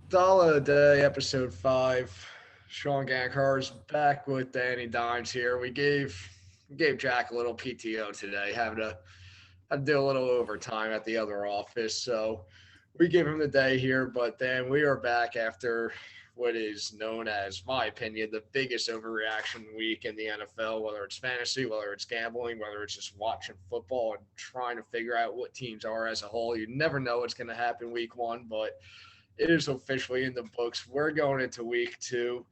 Dolla-A-Day, episode 5. Sean Gancar's back with Danny Dimes here. We gave Jack a little PTO today, had to do a little overtime at the other office, so we gave him the day here. But then we are back after what is known as, my opinion, the biggest overreaction week in the NFL. Whether it's fantasy, whether it's gambling, whether it's just watching football and trying to figure out what teams are as a whole. You never know what's going to happen week 1, but it is officially in the books. We're going into week 2.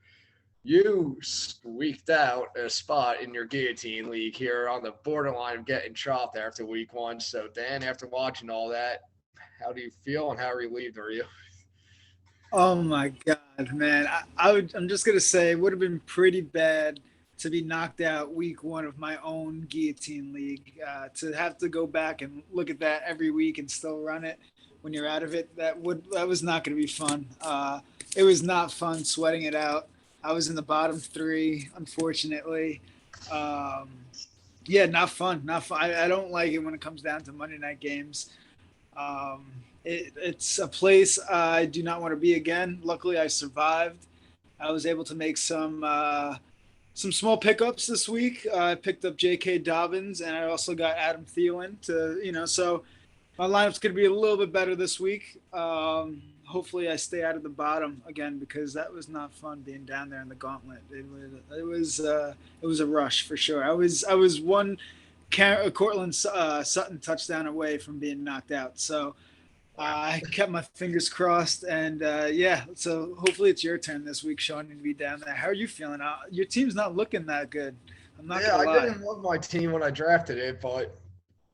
You squeaked out a spot in your guillotine league here on the borderline of getting chopped after week 1. So, Dan, after watching all that, how do you feel and how relieved are you? Oh my God, man. I'm just gonna say it would have been pretty bad to be knocked out week one of my own guillotine league. To have to go back and look at that every week and still run it when you're out of it, that was not gonna be fun. It was not fun sweating it out. I was in the bottom three, unfortunately. Um, yeah, not fun. Not fun. I don't like it when it comes down to Monday night games. Um, it's a place I do not want to be again. Luckily, I survived. I was able to make some small pickups this week. I picked up J.K. Dobbins, and I also got Adam Thielen so my lineup's going to be a little bit better this week. Hopefully, I stay out of the bottom again because that was not fun being down there in the gauntlet. It was a rush for sure. I was one Cortland Sutton touchdown away from being knocked out. So I kept my fingers crossed, and yeah. So hopefully it's your turn this week, Sean, to be down there. How are you feeling? Your team's not looking that good. I'm not Yeah, gonna I lie. didn't love my team when I drafted it, but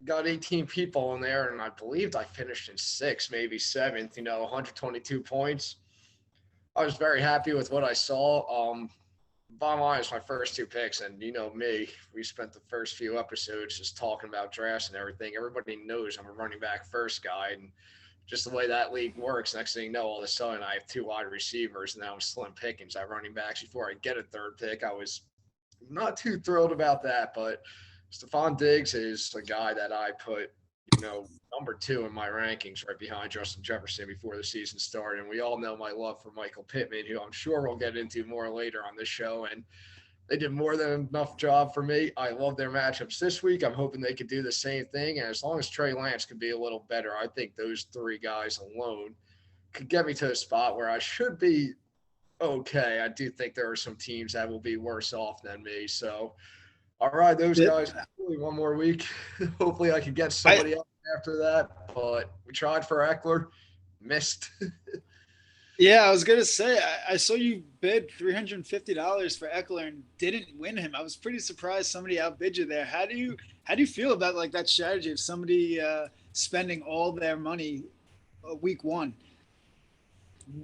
got 18 people in there, and I believed I finished in sixth, maybe seventh, 122 points. I was very happy with what I saw. Bottom line is my first two picks, and you know me, we spent the first few episodes just talking about drafts and everything. Everybody knows I'm a running back first guy, and just the way that league works, next thing you know, all of a sudden I have two wide receivers, and now I'm slim pickings at running backs before I get a third pick. I was not too thrilled about that, but Stephon Diggs is a guy that I put, number two in my rankings right behind Justin Jefferson before the season started. And we all know my love for Michael Pittman, who I'm sure we'll get into more later on this show. And they did more than enough job for me. I love their matchups this week. I'm hoping they could do the same thing. And as long as Trey Lance could be a little better, I think those three guys alone could get me to a spot where I should be okay. I do think there are some teams that will be worse off than me. So, all right, those Yeah, guys, one more week. Hopefully, I could get I somebody else after that. But we tried for Eckler, missed. yeah, I was gonna say I saw you bid $350 for Eckler and didn't win him. I was pretty surprised somebody outbid you there. How do you feel about like that strategy of somebody spending all their money week one?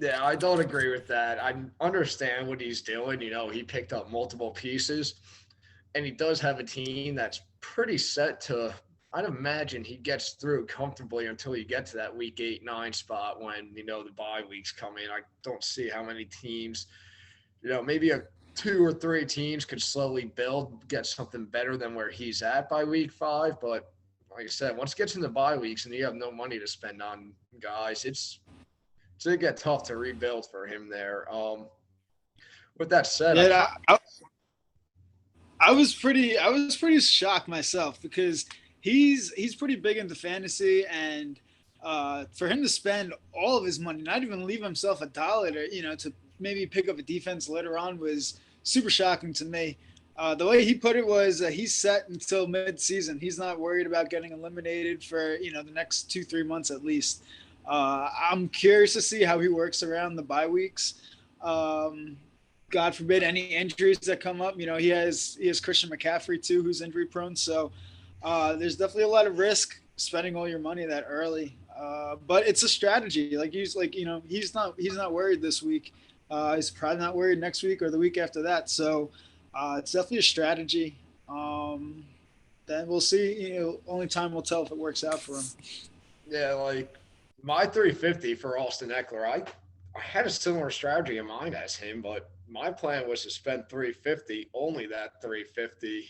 Yeah, I don't agree with that. I understand what he's doing. He picked up multiple pieces, and he does have a team that's pretty set to. I'd imagine he gets through comfortably until you get to that week 8, 9 spot when the bye weeks come in. I don't see how many teams, maybe a two or three teams could slowly build, get something better than where he's at by week 5. But like I said, once it gets into bye weeks and you have no money to spend on guys, it's gonna get tough to rebuild for him there. With that said, I kind Yeah, I was pretty shocked myself because he's pretty big into fantasy and for him to spend all of his money, not even leave himself a dollar to maybe pick up a defense later on was super shocking to me. The way he put it was he's set until mid-season. He's not worried about getting eliminated for the next 2-3 months at least. I'm curious to see how he works around the bye weeks. Um, God forbid any injuries that come up. He has Christian McCaffrey too, who's injury prone. So there's definitely a lot of risk spending all your money that early. But it's a strategy. Like he's not worried this week. He's probably not worried next week or the week after that. So it's definitely a strategy. Then we'll see. Only time will tell if it works out for him. yeah, like my 350 for Austin Eckler. I had a similar strategy in mind as him, but my plan was to spend 350, only that 350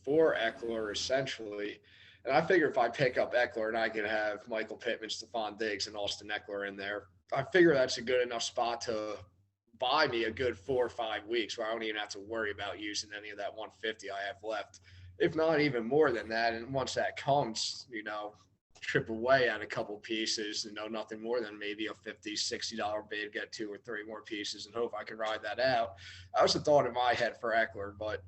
for Eckler essentially. And And I figure if I pick up Eckler and I can have Michael Pittman, Stephon Diggs, and Austin Eckler in there, I figure that's a good enough spot to buy me a good 4 or 5 weeks where I don't even have to worry about using any of that 150 I have left, if not even more than that. And once that comes, chip away at a couple pieces, nothing more than maybe a $50, $60 bid, get 2 or 3 more pieces, and hope I can ride that out. That was a thought in my head for Eckler, but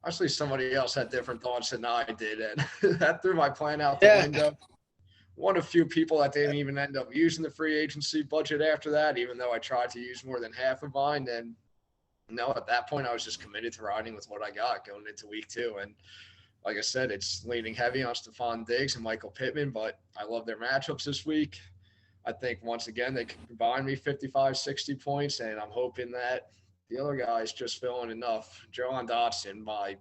actually somebody else had different thoughts than I did, and that threw my plan out the Yeah. window. One of few people that didn't even end up using the free agency budget after that, even though I tried to use more than half of mine. And at that point, I was just committed to riding with what I got going into week 2. And like I said, it's leaning heavy on Stephon Diggs and Michael Pittman, but I love their matchups this week. I think once again, they can combine me 55, 60 points, and I'm hoping that the other guys just fill in enough. Jahan Dotson, my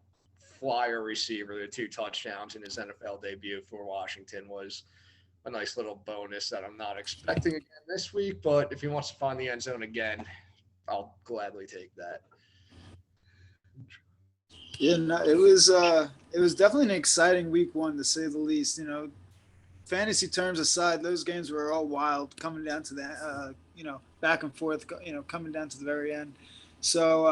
flyer receiver, the 2 touchdowns in his NFL debut for Washington, was a nice little bonus that I'm not expecting again this week. But if he wants to find the end zone again, I'll gladly take that. Yeah, no, it was definitely an exciting week 1 to say the least. Fantasy terms aside, those games were all wild, coming down to the back and forth, coming down to the very end. So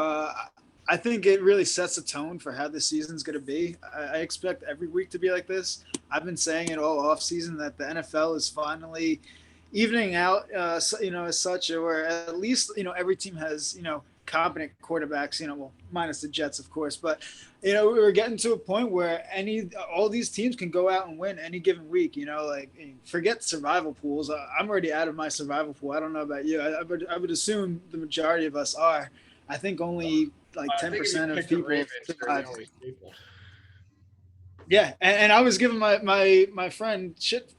I think it really sets a tone for how this season's going to be. I expect every week to be like this. I've been saying it all off season that the NFL is finally evening out, as such, or at least, every team has, competent quarterbacks, well, minus the Jets, of course. But, we're getting to a point where all these teams can go out and win any given week, like forget survival pools. I'm already out of my survival pool. I don't know about you. I would assume the majority of us are. I think only like 10% of people survive. Yeah, and I was giving my friend shit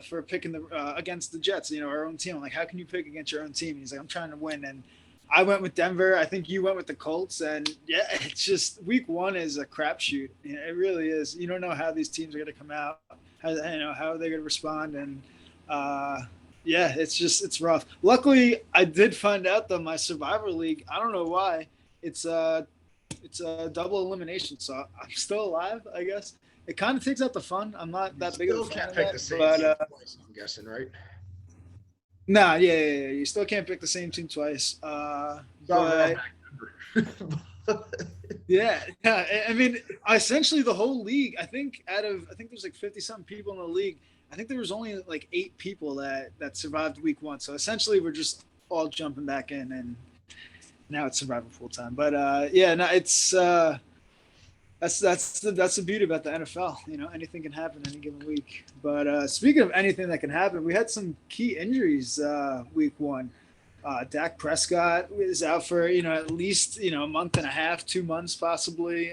for picking the against the Jets, our own team. I'm like, how can you pick against your own team? And he's like, I'm trying to win, and I went with Denver. I think you went with the Colts, and yeah, it's just week 1 is a crapshoot. It really is. You don't know how these teams are going to come out, how are they going to respond, and yeah, it's rough. Luckily, I did find out though my Survivor League. I don't know why. It's a double elimination, so I'm still alive, I guess. It kind of takes out the fun. I'm not that big of a fan of that, but twice, I'm guessing, right? Nah, yeah. You still can't pick the same team twice. But yeah. I mean, essentially the whole league. I think there's like 50-something people in the league. I think there was only like 8 people that survived week 1. So essentially, we're just all jumping back in, and now it's survival full time. But yeah, no, it's that's the beauty about the NFL. Anything can happen any given week. But speaking of anything that can happen, we had some key injuries week 1. Dak Prescott is out for at least a month and a half, 2 months possibly.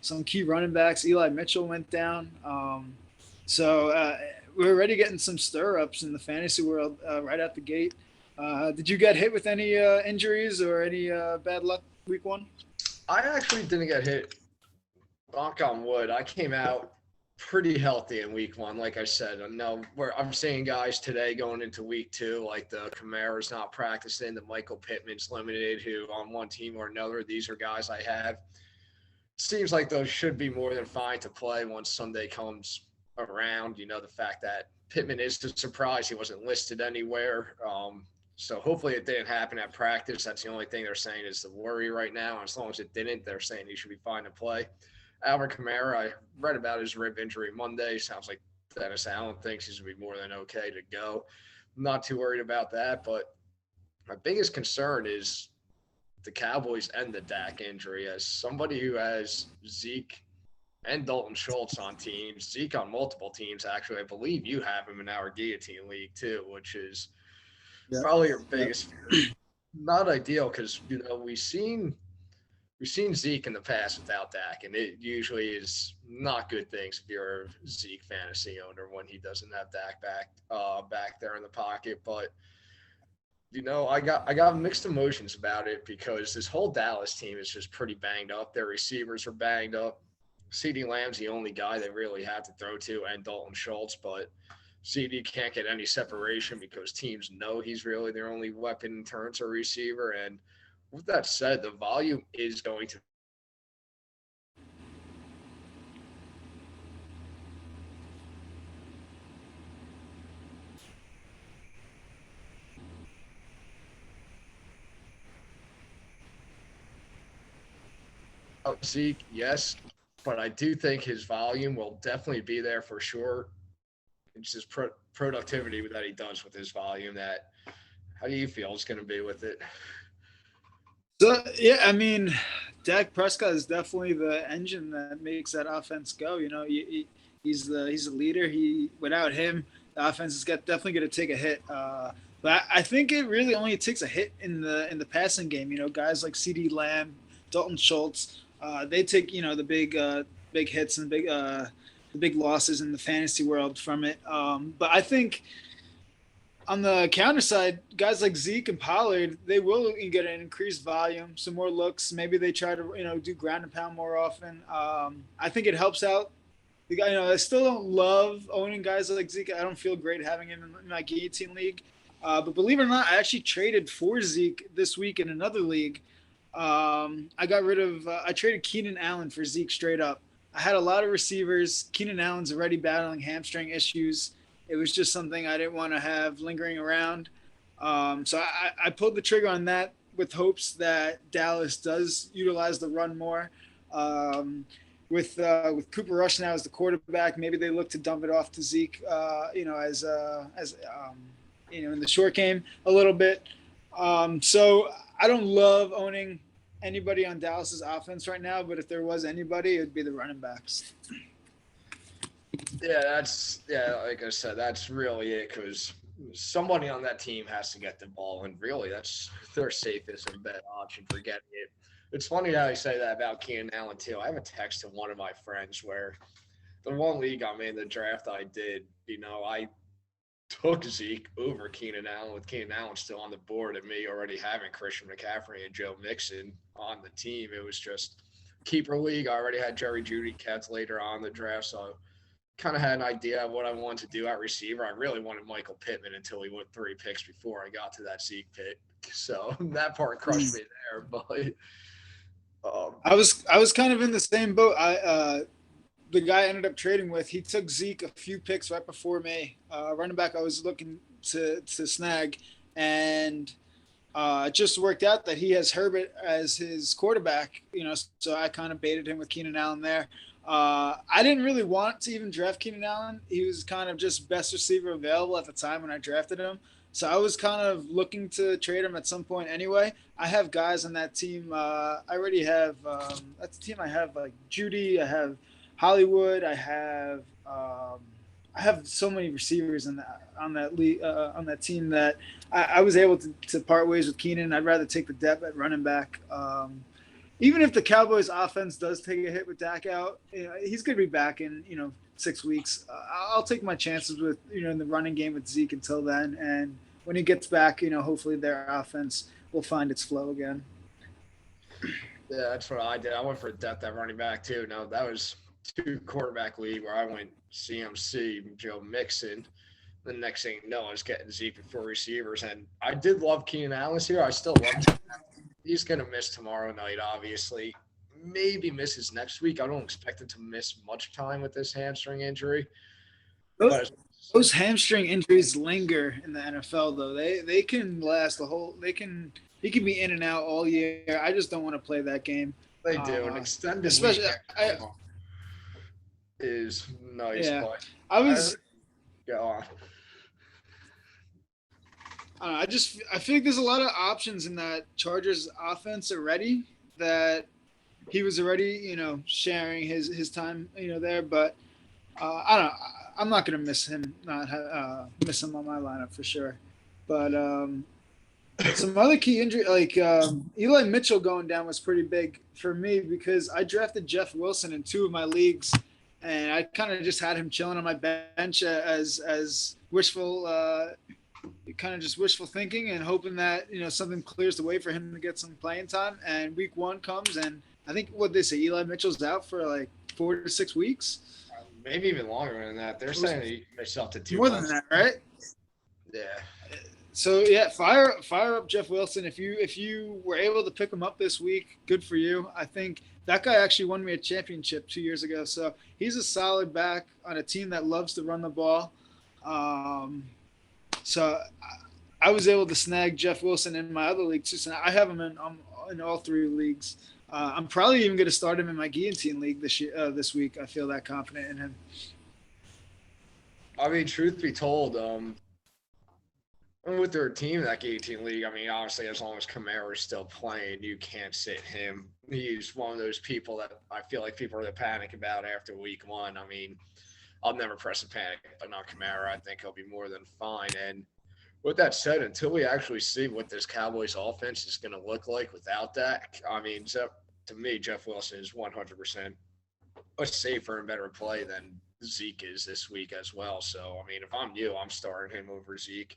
Some key running backs. Eli Mitchell went down. So we're already getting some stir-ups in the fantasy world right out the gate. Did you get hit with any injuries or any bad luck week 1? I actually didn't get hit. Knock on wood. I came out pretty healthy in week 1. Like I said, I'm seeing guys today going into week 2, like the Kamara's not practicing, the Michael Pittman's limited, who on one team or another, these are guys I have. Seems like those should be more than fine to play once Sunday comes around. The fact that Pittman is the surprise. He wasn't listed anywhere. So hopefully it didn't happen at practice. That's the only thing they're saying is the worry right now. As long as it didn't, they're saying he should be fine to play. Alvin Kamara, I read about his rib injury Monday. Sounds like Dennis Allen thinks he's going to be more than okay to go. I'm not too worried about that, but my biggest concern is the Cowboys and the Dak injury. As somebody who has Zeke and Dalton Schultz on teams, Zeke on multiple teams, actually, I believe you have him in our Guillotine League too, which is probably your biggest fear. Not ideal because, we've seen Zeke in the past without Dak, and it usually is not good things if you're a Zeke fantasy owner when he doesn't have Dak back there in the pocket. But I got mixed emotions about it because this whole Dallas team is just pretty banged up. Their receivers are banged up. CeeDee Lamb's the only guy they really have to throw to, and Dalton Schultz, but CD can't get any separation because teams know he's really their only weapon in terms of receiver. And with that said, the volume is going to Zeke, yes, but I do think his volume will definitely be there for sure. It's just productivity that he does with his volume. That how do you feel it's going to be with it? So yeah, I mean, Dak Prescott is definitely the engine that makes that offense go. You know, he's the leader. He without him, the offense is definitely going to take a hit. But I think it really only takes a hit in the passing game. You know, guys like C.D. Lamb, Dalton Schultz, they take the big hits and the big losses in the fantasy world from it. But I think on the counter side, guys like Zeke and Pollard, they will get an increased volume, some more looks. Maybe they try to do ground and pound more often. I think it helps out the guy. I still don't love owning guys like Zeke. I don't feel great having him in my guillotine league. But believe it or not, I actually traded for Zeke this week in another league. I traded Keenan Allen for Zeke straight up. I had a lot of receivers. Keenan Allen's already battling hamstring issues. It was just something I didn't want to have lingering around. So I pulled the trigger on that with hopes that Dallas does utilize the run more. With Cooper Rush now as the quarterback, maybe they look to dump it off to Zeke, in the short game a little bit. So I don't love owning anybody on Dallas's offense right now, but if there was anybody, it'd be the running backs. Yeah, like I said, that's really it because somebody on that team has to get the ball, and really, that's their safest and best option for getting it. It's funny how you say that about Keenan Allen too. I have a text to one of my friends where the one league I'm in, the draft I did, I took Zeke over Keenan Allen with Keenan Allen still on the board and me already having Christian McCaffrey and Joe Mixon on the team. It was just keeper league. I already had Jerry Judy kept later on in the draft, so kind of had an idea of what I wanted to do at receiver. I really wanted Michael Pittman until he went 3 picks before I got to that Zeke pick. So that part crushed me there. But I was kind of in the same boat. The guy I ended up trading with, he took Zeke a few picks right before me. Running back I was looking to snag, and it just worked out that he has Herbert as his quarterback. So I kind of baited him with Keenan Allen there. I didn't really want to even draft Keenan Allen. He was kind of just best receiver available at the time when I drafted him. So I was kind of looking to trade him at some point anyway. I have guys on that team. I already have that's the team I have like Judy. I have Hollywood. I have so many receivers on that team that I was able to part ways with Keenan. I'd rather take the depth at running back. Even if the Cowboys offense does take a hit with Dak out, he's going to be back in 6 weeks. I'll take my chances with in the running game with Zeke until then, and when he gets back, hopefully their offense will find its flow again. yeah, that's what I did. I went for depth at running back too. No, that was 2 quarterback league where I went CMC, Joe Mixon. The next thing you know, I was getting Zeke for receivers, and I did love Keenan Allen here. I still love him. He's going to miss tomorrow night, obviously. Maybe misses next week. I don't expect him to miss much time with this hamstring injury. Those, those hamstring injuries linger in the NFL, though. They can last the whole. He can be in and out all year. I just don't want to play that game. They do. An extended Especially, week is nice, yeah. but I was. Go on. I feel like there's a lot of options in that Chargers offense already that he was already, sharing his time, there. But I don't know. I'm not gonna miss him. Miss him on my lineup for sure. But some other key injury, like Eli Mitchell going down, was pretty big for me because I drafted Jeff Wilson in 2 of my leagues, and I kind of just had him chilling on my bench as wishful. Kind of just wishful thinking and hoping that something clears the way for him to get some playing time. And week 1 comes, and I think what they say, Eli Mitchell's out for like 4 to 6 weeks, maybe even longer than that. They're saying he makes up to 2 more months. than that, right? Yeah. So yeah, fire up Jeff Wilson. If you were able to pick him up this week, good for you. I think that guy actually won me a championship 2 years ago. So he's a solid back on a team that loves to run the ball. So I was able to snag Jeff Wilson in my other league too. So I have him in all 3 leagues. I'm probably even going to start him in my guillotine league this week. I feel that confident in him. I mean, truth be told, with their team, that 18 league, I mean, obviously, as long as Kamara is still playing, you can't sit him. He's one of those people that I feel like people are the panic about after week one. I mean, I'll never press a panic, but not Kamara. I think he'll be more than fine. And with that said, until we actually see what this Cowboys offense is going to look like without that, I mean, to me, Jeff Wilson is 100% a safer and better play than Zeke is this week as well. So, I mean, if I'm you, I'm starting him over Zeke.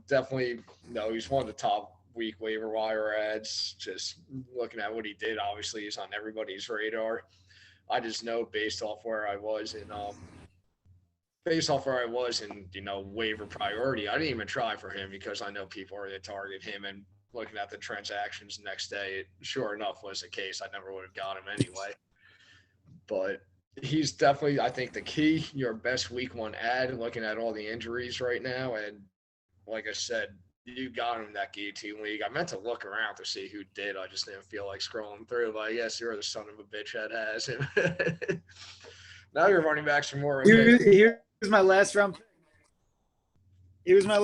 Definitely, no, he's one of the top week waiver wire ads. Just looking at what he did, obviously, he's on everybody's radar. I just know based off where I was in, waiver priority, I didn't even try for him because I know people are going to target him. And looking at the transactions next day, it sure enough was the case. I never would have got him anyway. But he's definitely, I think, the key, your best week one ad, looking at all the injuries right now. And like I said, you got him in that guillotine league. I meant to look around to see who did. I just didn't feel like scrolling through. But I guess you're the son of a bitch that has him. Now your running backs are more okay. Here's my last round pick. He was my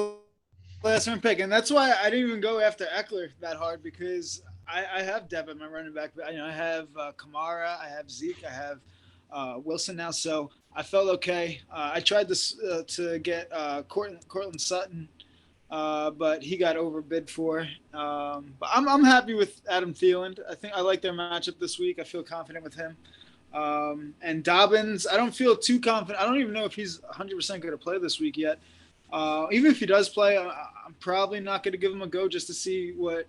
last round pick, and that's why I didn't even go after Eckler that hard because I have Devin, my running back. I have Kamara, I have Zeke, I have Wilson now, so I felt okay. I tried to get Cortland Sutton, but he got overbid for. But I'm happy with Adam Thielen. I think I like their matchup this week. I feel confident with him. And Dobbins, I don't feel too confident. I don't even know if he's 100% going to play this week yet. Even if he does play, I'm probably not going to give him a go just to see what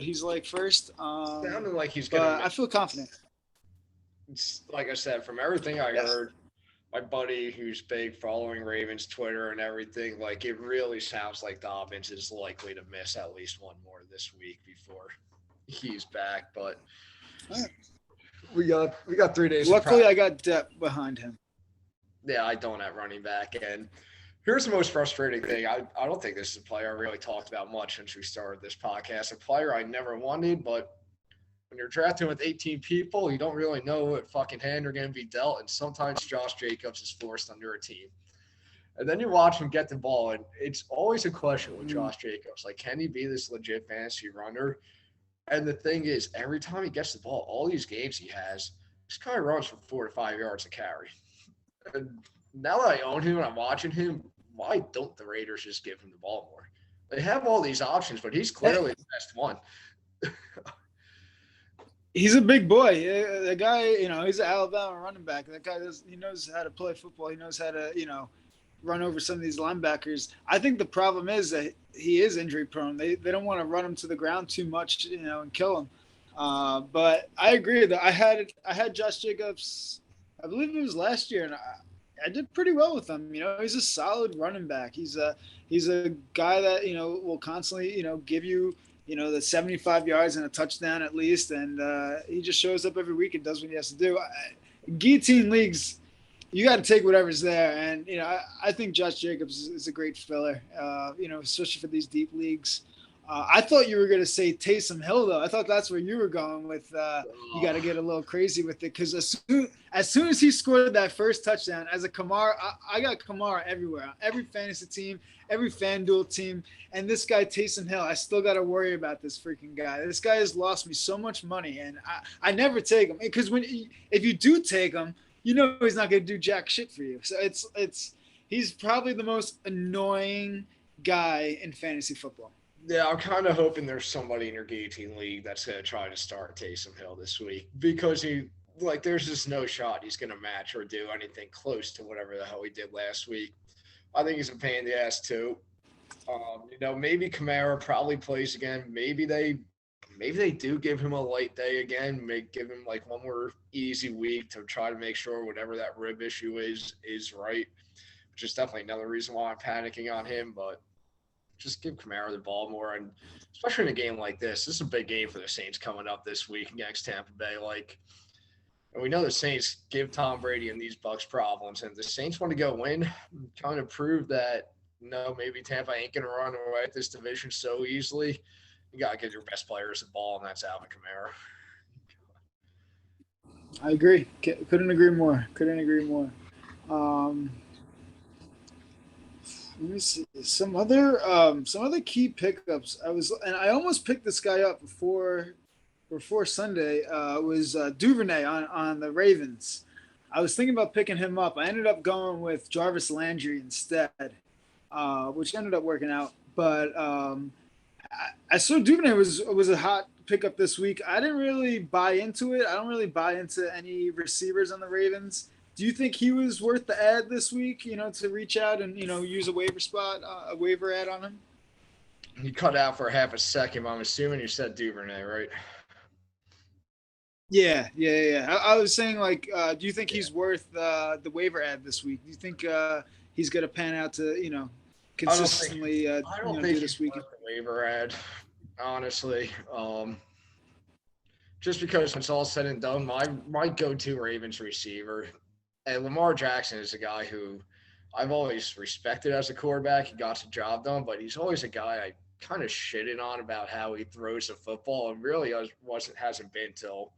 he's like first. Sounded like he's going to. I feel confident. It's, like I said, from everything I heard, my buddy who's big following Ravens Twitter and everything, like it really sounds like Dobbins is likely to miss at least one more this week before he's back. But we got 3 days. Luckily, I got depth behind him. Yeah, I don't at running back. And here's the most frustrating thing. I don't think this is a player I really talked about much since we started this podcast. A player I never wanted, but when you're drafting with 18 people, you don't really know what fucking hand you're going to be dealt. And sometimes Josh Jacobs is forced under a team. And then you watch him get the ball, and it's always a question with Josh Jacobs. Like, can he be this legit fantasy runner? And the thing is, every time he gets the ball, all these games he has, this guy runs for 4 to 5 yards a carry. And now that I own him and I'm watching him, why don't the Raiders just give him the ball more? They have all these options, but he's clearly the best one. He's a big boy. The guy, he's an Alabama running back. That guy he knows how to play football. He knows how to, run over some of these linebackers. I think the problem is that he is injury prone. They don't want to run him to the ground too much, and kill him. But I agree that I had Josh Jacobs, I believe it was last year, and I did pretty well with him. He's a solid running back. He's a guy that will constantly give you the 75 yards and a touchdown at least, and he just shows up every week and does what he has to do. Guillotine leagues, you got to take whatever's there, and I think Josh Jacobs is a great filler. Especially for these deep leagues. I thought you were going to say Taysom Hill, though. I thought that's where you were going with. You got to get a little crazy with it because as soon as he scored that first touchdown, as a Kamara, I got Kamara everywhere, every fantasy team, every FanDuel team, and this guy Taysom Hill. I still got to worry about this freaking guy. This guy has lost me so much money, and I never take him because if you do take him, he's not going to do jack shit for you. So he's probably the most annoying guy in fantasy football. Yeah, I'm kind of hoping there's somebody in your guillotine league that's going to try to start Taysom Hill this week because there's just no shot he's going to match or do anything close to whatever the hell he did last week. I think he's a pain in the ass too. Maybe Kamara probably plays again. Maybe they do give him a light day again. Give him like one more easy week to try to make sure whatever that rib issue is right. Which is definitely another reason why I'm panicking on him, but just give Kamara the ball more, and especially in a game like this. This is a big game for the Saints coming up this week against Tampa Bay. And we know the Saints give Tom Brady and these Bucs problems, and the Saints want to go win, kind of prove that maybe Tampa ain't going to run away at this division so easily. You got to give your best players the ball, and that's Alvin Kamara. I agree. Couldn't agree more. Couldn't agree more. Um, Let me see some other key pickups. I almost picked this guy up before Sunday. Was Duvernay on the Ravens. I was thinking about picking him up. I ended up going with Jarvis Landry instead, which ended up working out. But I saw Duvernay was a hot pickup this week. I didn't really buy into it. I don't really buy into any receivers on the Ravens. Do you think he was worth the ad this week? To reach out and use a waiver spot, a waiver ad on him. He cut out for half a second, but I'm assuming you said Duvernay, right? Yeah. I was saying, like, do you think Yeah. he's worth the waiver ad this week? Do you think he's going to pan out to I don't think consistently I don't do think this he's week? worth the waiver ad, honestly. Just because when it's all said and done, my go-to Ravens receiver, and Lamar Jackson is a guy who I've always respected as a quarterback. He got the job done, but he's always a guy I kind of shitted on about how he throws the football, and really wasn't hasn't been till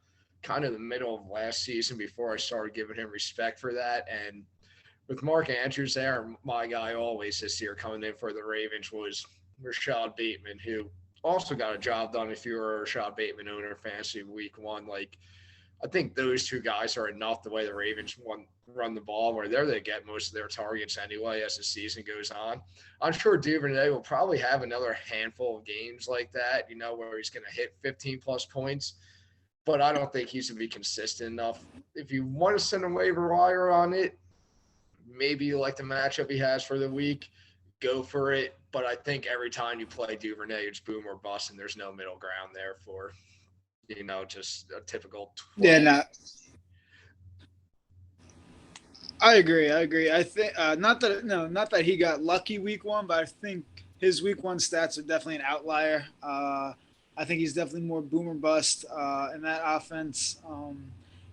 kind of the middle of last season before I started giving him respect for that. And with Mark Andrews there, my guy always this year coming in for the Ravens was Rashad Bateman, who also got a job done if you were a Rashad Bateman owner fantasy week one. Like, I think those two guys are enough the way the Ravens run the ball, where they're going to get most of their targets anyway as the season goes on. I'm sure Duvernay will probably have another handful of games like that, where he's going to hit 15 plus points, but I don't think he's going to be consistent enough. If you want to send a waiver wire on it, maybe you like the matchup he has for the week, go for it. But I think every time you play Duvernay, it's boom or bust, and there's no middle ground there for just a typical Yeah, 12. no, I agree. I agree. I think not that he got lucky week one, but I think his week one stats are definitely an outlier. I think he's definitely more boomer bust in that offense.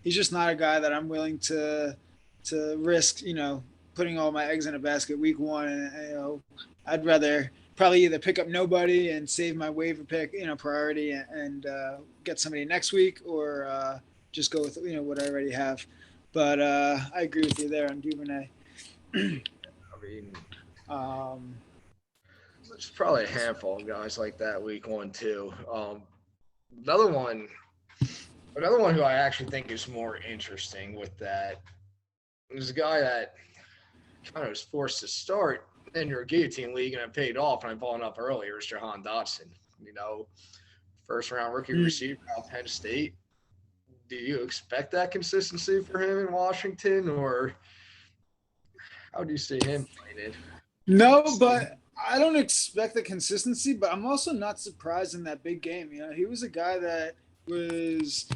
He's just not a guy that I'm willing to risk. Putting all my eggs in a basket week one. And, I'd rather probably either pick up nobody and save my waiver pick, priority, and get somebody next week, or just go with what I already have. But I agree with you there on Duvernay. I mean, Um, there's probably a handful of guys like that week one too. Another one, another one who I actually think is more interesting with that is a guy that kind of was forced to start in your guillotine league and it paid off. And I brought up earlier is Jahan Dotson. You know, first round rookie receiver out of Penn State. Do you expect that consistency for him in Washington, or how do you see him playing it? no, but I don't expect the consistency. But I'm also not surprised in that big game. He was a guy that was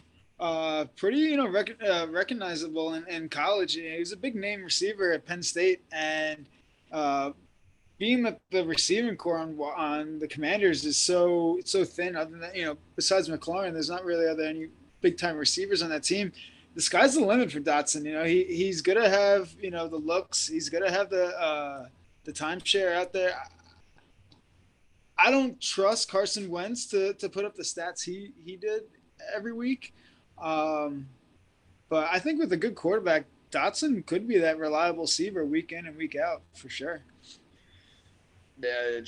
pretty, recognizable in college. He was a big name receiver at Penn State, and uh, being that the receiving core on the Commanders is so thin. Other than besides McLaurin, there's not really other any big time receivers on that team. The sky's the limit for Dotson. He's gonna have the looks. He's gonna have the timeshare out there. I don't trust Carson Wentz to put up the stats he did every week. Um, but I think with a good quarterback, Dotson could be that reliable receiver week in and week out for sure. Yeah,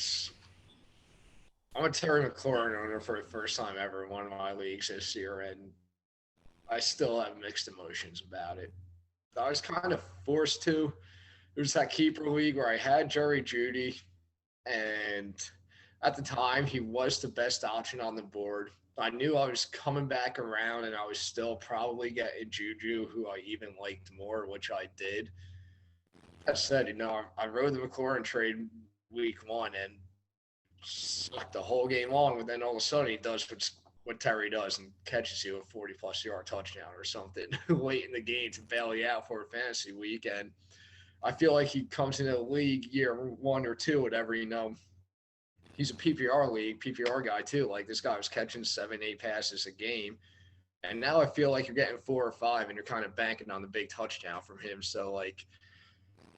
I'm a Terry McLaurin owner for the first time ever in one of my leagues this year, and I still have mixed emotions about it. I was kind of forced to. It was that keeper league where I had Jerry Judy, and at the time he was the best option on the board. I knew I was coming back around, and I was still probably getting Juju, who I even liked more, which I did. That said, I rode the McLaurin trade week one and sucked the whole game long, but then all of a sudden he does what Terry does and catches you a 40 plus yard touchdown or something late in the game to bail you out for a fantasy week. And I feel like he comes into the league year one or two, whatever, he's a PPR league, PPR guy too. Like this guy was catching 7, 8 passes a game. And now I feel like you're getting 4 or 5 and you're kind of banking on the big touchdown from him. So like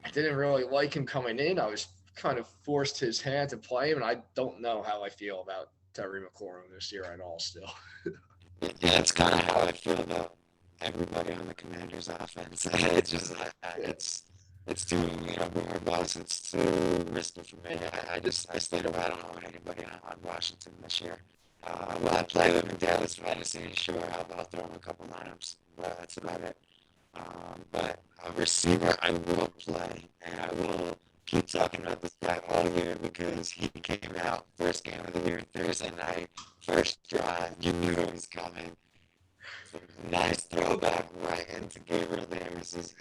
I didn't really like him coming in. I was kind of forced his hand to play him, and I don't know how I feel about Terry McLaurin this year at all still. Yeah, that's kind of how I feel about everybody on the Commanders' offense. It's just Yeah. it's too boomer bust. It's too risky for me. I stayed away. I don't know anybody on Washington this year. Will I play them in Dallas fantasy? Sure, I'll throw them a couple lineups, but that's about it. But a receiver I will play, and I will keep talking about this guy all year because he came out first game of the year Thursday night, first drive. You knew it was coming. Nice throwback right into Gabriel Davis's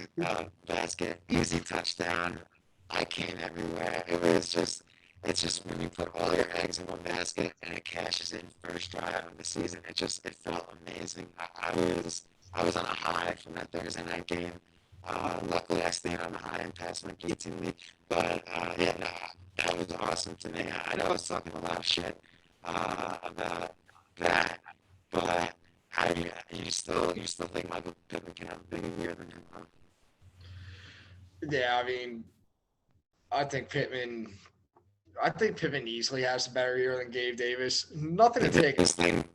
basket, easy touchdown. I came everywhere. It's just when you put all your eggs in one basket and it cashes in first drive of the season, it felt amazing. I was on a high from that Thursday night game. Luckily, I stayed on a high and passed my G team league. But yeah, no, that was awesome to me. I know I was talking a lot of shit about that, but you still think Michael Pittman can have a bigger year than him? Huh? Yeah, I mean, I think Pittman. I think Pittman easily has a better year than Gabe Davis. Nothing He to did take. his thing.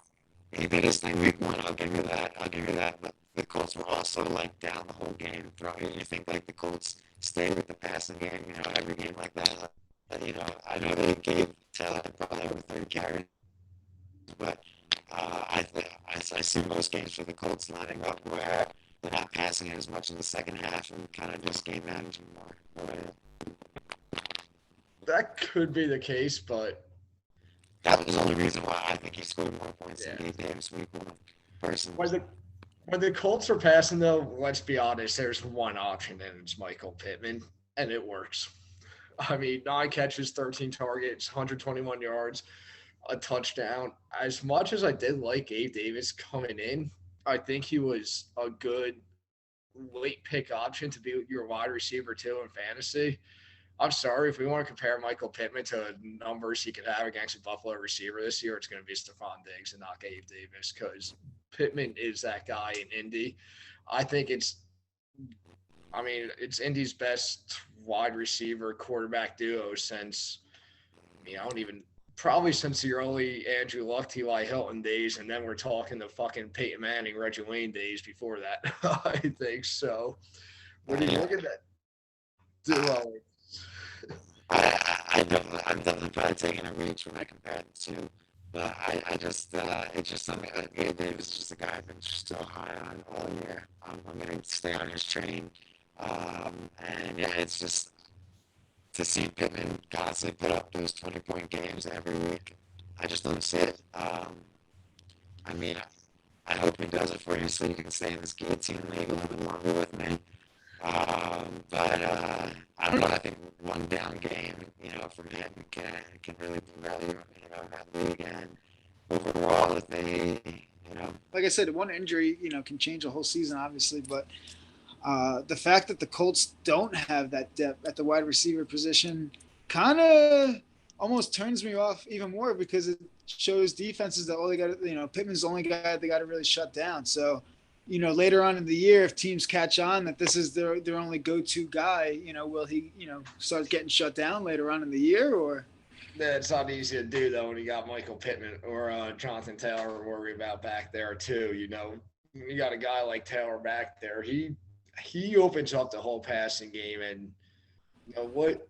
He did his thing week one. I'll give you that. I'll give you that. But the Colts were also like down the whole game. You think like the Colts stayed with the passing game? Every game like that. I know they gave Taylor probably over 30 carries, but I see most games for the Colts lining up where they're not passing it as much in the second half and kind of just game managing more. That could be the case, but That was the only reason why I think he scored more points than yeah. Gabe Davis week one. Personally. When the when the Colts are passing, though, let's be honest, there's one option, and it's Michael Pittman, and it works. I mean, 9 catches, 13 targets, 121 yards, a touchdown. As much as I did like Gabe Davis coming in, I think he was a good late pick option to be your wide receiver too in fantasy. I'm sorry if we want to compare Michael Pittman to numbers he could have against a Buffalo receiver this year, it's going to be Stephon Diggs and not Gabe Davis because Pittman is that guy in Indy. I think I mean, it's Indy's best wide receiver quarterback duo since, I don't even, probably since the early Andrew Luck, T.Y. Hilton days. And then we're talking the fucking Peyton Manning, Reggie Wayne days before that, I think. So when you Yeah. look at that duo, I'm definitely probably taking a reach when I compare the two. But it's just something. Gabe Davis is just a guy I've been so high on all year. I'm going to stay on his train. And yeah, it's just to see Pittman constantly put up those 20-point games every week. I just don't see it. I mean, I hope he does it for you so you can stay in this guillotine league a little bit longer with me. But I don't know. I think one down game, from him can really do value, in that league. And overall, if they, Like I said, one injury, can change a whole season, obviously. But the fact that the Colts don't have that depth at the wide receiver position kind of almost turns me off even more because it shows defenses that all they got, Pittman's the only guy they got to really shut down. So, later on in the year, if teams catch on that this is their only go-to guy, will he, start getting shut down later on in the year or? it's not easy to do though when you got Michael Pittman or Jonathan Taylor to worry about back there too. You got a guy like Taylor back there. He opens up the whole passing game, and what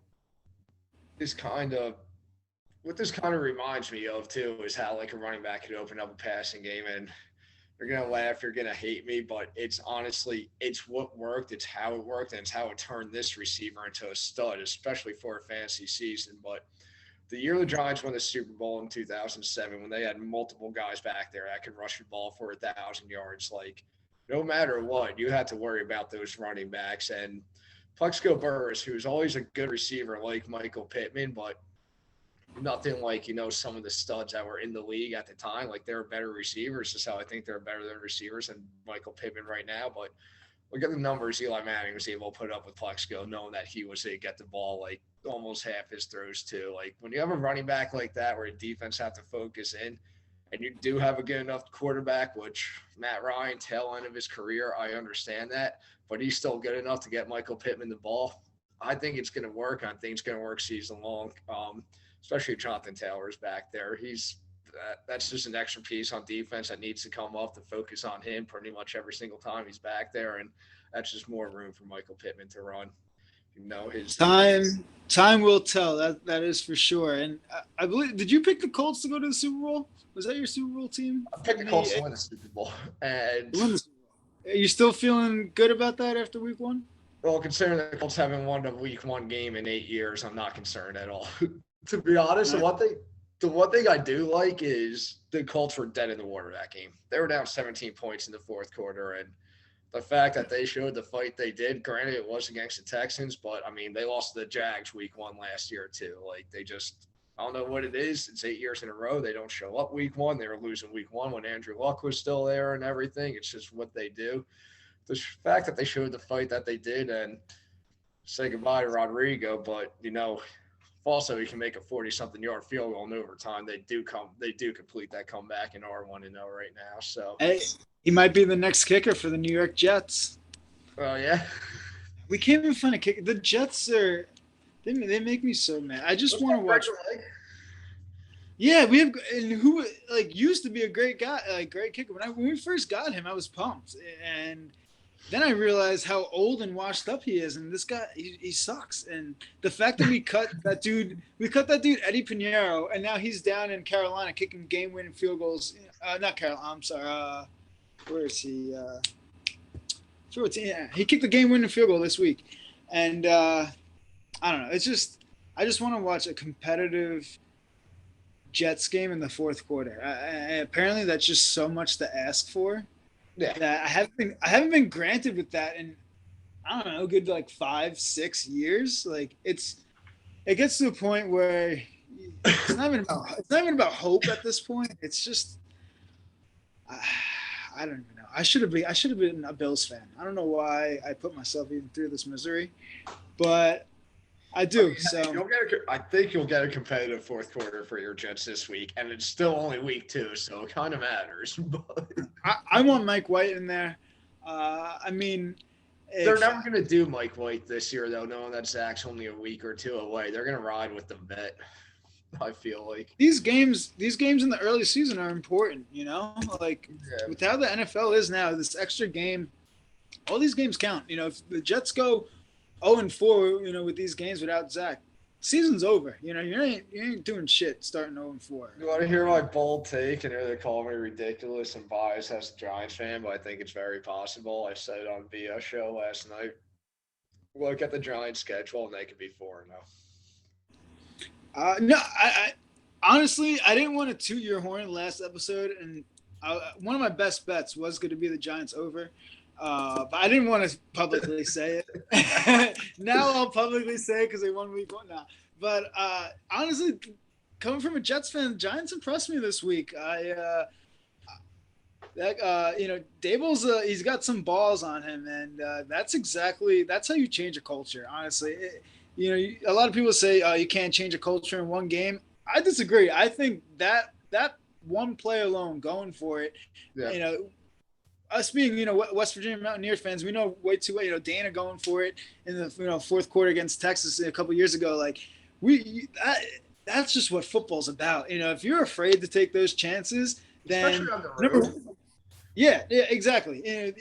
this kind of what this kind of reminds me of too is how like a running back could open up a passing game, and you're gonna laugh, you're gonna hate me, but it's honestly it's what worked, it's how it worked, and it's how it turned this receiver into a stud, especially for a fantasy season. But the year the Giants won the Super Bowl in 2007, when they had multiple guys back there that could rush the ball for 1,000 yards, like no matter what, you had to worry about those running backs. And Plexico Burris, who's always a good receiver like Michael Pittman, but nothing like some of the studs that were in the league at the time. Like they're better receivers. Just how I think they're better than receivers than Michael Pittman right now. But look at the numbers Eli Manning was able to put up with Plexico, knowing that he was able to get the ball like almost half his throws too. Like when you have a running back like that, where a defense have to focus in, and you do have a good enough quarterback, which Matt Ryan, tail end of his career, I understand that, but he's still good enough to get Michael Pittman the ball. I think it's going to work. I think it's going to work season long, especially if Jonathan Taylor's back there. that's just an extra piece on defense that needs to come up to focus on him pretty much every single time he's back there, and that's just more room for Michael Pittman to run. His time will tell. That is for sure. And I believe, did you pick the Colts to go to the Super Bowl? Was that your Super Bowl team? I picked the Colts to win the Super Bowl, and are you still feeling good about that after Week 1? Well, considering the Colts haven't won a Week 1 game in 8 years, I'm not concerned at all. To be honest, the one thing I do like is the Colts were dead in the water that game. They were down 17 points in the fourth quarter, and the fact that they showed the fight they did, granted it was against the Texans, but I mean, they lost to the Jags Week 1 last year too. Like, they just, I don't know what it is. It's 8 years in a row. They don't show up Week 1. They were losing Week 1 when Andrew Luck was still there and everything. It's just what they do. The fact that they showed the fight that they did, and say goodbye to Rodrigo, but also he can make a 40-something yard field goal in overtime. They do complete that comeback and are 1-0 right now. So hey, he might be the next kicker for the New York Jets. Oh yeah, we can't even find a kicker. The Jets they make me so mad. I just want to watch. Yeah, we have, and who used to be a great guy, great kicker. When we first got him, I was pumped, and then I realized how old and washed up he is, and this guy he sucks. And the fact that we cut that dude Eddie Pinheiro, and now he's down in Carolina kicking game-winning field goals. Not Carolina. I'm sorry. Where is he? He kicked the game-winning field goal this week, and I don't know. It's just I just want to watch a competitive Jets game in the fourth quarter. Apparently, that's just so much to ask for. Yeah, that I haven't been granted with that in, I don't know, good 5-6 years. It gets to a point where it's not even about hope at this point. It's just I don't even know. I should have been a Bills fan. I don't know why I put myself even through this misery, but I do. So I think you'll get a competitive fourth quarter for your Jets this week, and it's still only week 2, so it kind of matters. But I want Mike White in there. I mean, they're never going to do Mike White this year, though, knowing that Zach's only a week or 2 away. They're going to ride with the vet. I feel like these games in the early season are important. With how the NFL is now, this extra game, all these games count. If the Jets go 0-4, with these games without Zach, season's over. You ain't doing shit starting 0-4. You want to hear my bold take? And they're calling me ridiculous and biased as a Giants fan, but I think it's very possible. I said it on BS show last night. Look at the Giants' schedule, and they could be 4-0. No, I honestly, I didn't want to toot your horn last episode, and one of my best bets was going to be the Giants over. But I didn't want to publicly say it. Now I'll publicly say it because they won week 1 now. But honestly, coming from a Jets fan, the Giants impressed me this week. Dable's he's got some balls on him, and that's how you change a culture. Honestly, a lot of people say you can't change a culture in one game. I disagree. I think that one play alone, going for it, yeah. Us being, West Virginia Mountaineer fans, we know way too well. Dana going for it in the fourth quarter against Texas a couple years ago. That's just what football's about. If you're afraid to take those chances, then especially on the road. Yeah, exactly.